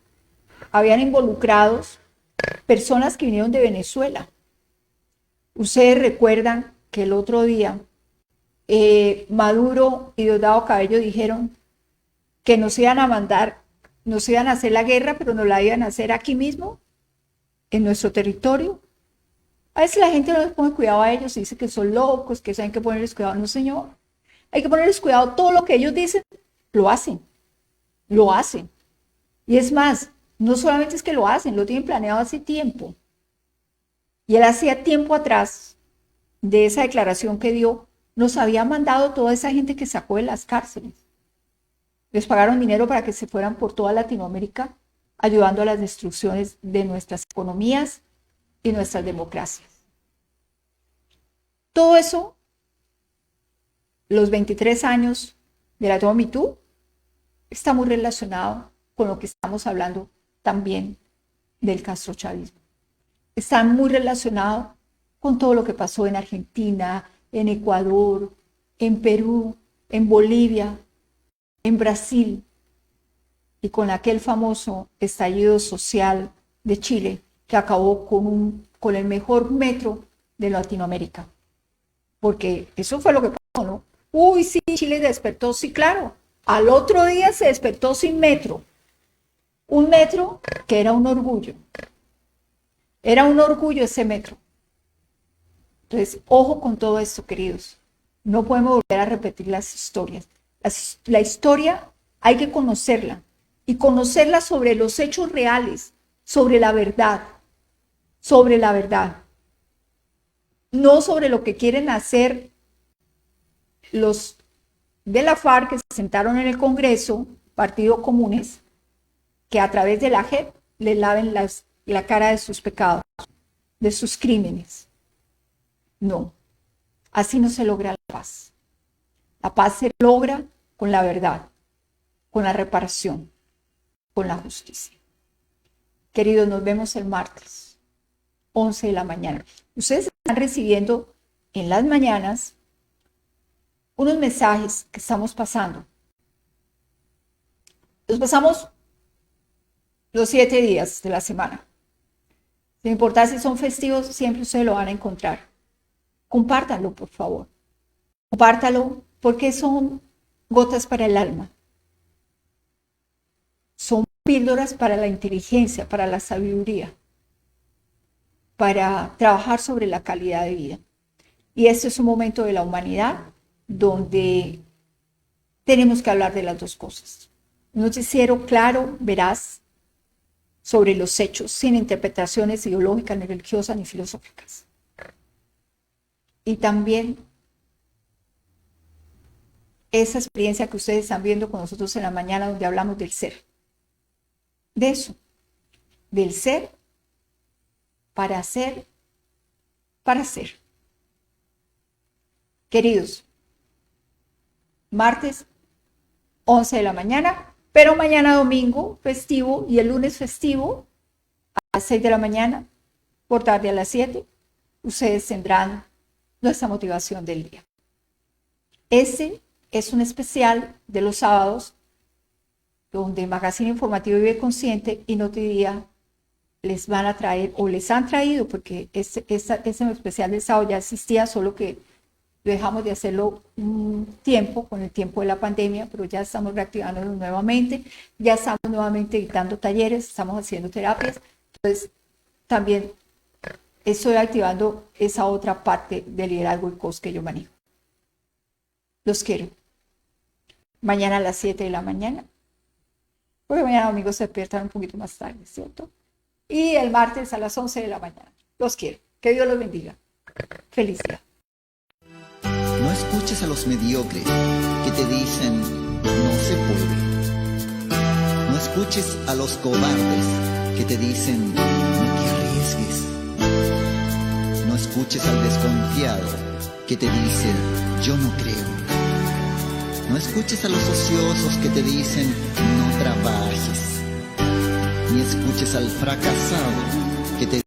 habían involucrados personas que vinieron de Venezuela. Ustedes recuerdan que el otro día Maduro y Diosdado Cabello dijeron que nos iban a hacer la guerra, pero nos la iban a hacer aquí mismo, en nuestro territorio. A veces la gente no les pone cuidado a ellos y dice que son locos, que saben que ponerles cuidado. No, señor. Hay que ponerles cuidado. Todo lo que ellos dicen, lo hacen. Lo hacen. Y es más, no solamente es que lo hacen, lo tienen planeado hace tiempo. Y él hacía tiempo atrás de esa declaración que dio, nos había mandado toda esa gente que sacó de las cárceles. Les pagaron dinero para que se fueran por toda Latinoamérica, ayudando a las destrucciones de nuestras economías y nuestras democracias. Todo eso, los 23 años de la toma Me Too, está muy relacionado con lo que estamos hablando también del castrochavismo. Está muy relacionado con todo lo que pasó en Argentina, en Ecuador, en Perú, en Bolivia, en Brasil, y con aquel famoso estallido social de Chile que acabó con el mejor metro de Latinoamérica. Porque eso fue lo que pasó, ¿no? Uy, sí, Chile despertó, sí, claro. Al otro día se despertó sin metro. Un metro que era un orgullo. Era un orgullo ese metro. Entonces, ojo con todo esto, queridos. No podemos volver a repetir las historias. La historia hay que conocerla. Y conocerla sobre los hechos reales, sobre la verdad. Sobre la verdad. No sobre lo que quieren hacer los de la FARC que se sentaron en el Congreso, Partido Comunes, que a través de la JEP le laven la cara de sus pecados, de sus crímenes. No, así no se logra la paz. La paz se logra con la verdad, con la reparación, con la justicia. Queridos, nos vemos el martes, 11 de la mañana. Ustedes están recibiendo en las mañanas unos mensajes que estamos pasando. Los pasamos los 7 días de la semana. Sin importar si son festivos, siempre ustedes lo van a encontrar. Compártanlo, por favor. Compártalo porque son gotas para el alma. Son píldoras para la inteligencia, para la sabiduría, para trabajar sobre la calidad de vida. Y este es un momento de la humanidad donde tenemos que hablar de las dos cosas. Un noticiero claro, veraz, sobre los hechos, sin interpretaciones ideológicas, ni religiosas, ni filosóficas. Y también esa experiencia que ustedes están viendo con nosotros en la mañana, donde hablamos del ser. De eso, del ser para ser, para ser. Queridos, martes, 11 de la mañana, pero mañana domingo festivo y el lunes festivo a las 6 de la mañana, por tarde a las 7, ustedes tendrán nuestra motivación del día. Ese es un especial de los sábados donde Magazine Informativo Vive Consciente y Notidía les van a traer, o les han traído, porque ese especial del sábado ya existía, solo que dejamos de hacerlo un tiempo, con el tiempo de la pandemia, pero ya estamos reactivándolo nuevamente, ya estamos nuevamente dictando talleres, estamos haciendo terapias, entonces también estoy activando esa otra parte del liderazgo y coach que yo manejo. Los quiero. Mañana a las 7 de la mañana, porque mañana domingo se despiertan un poquito más tarde, ¿cierto? Y el martes a las 11 de la mañana. Los quiero. Que Dios los bendiga. Feliz día. escuches a los mediocres que te dicen no se puede. No escuches a los cobardes que te dicen no te arriesgues. No escuches al desconfiado que te dice yo no creo. No escuches a los ociosos que te dicen no trabajes. Ni escuches al fracasado que te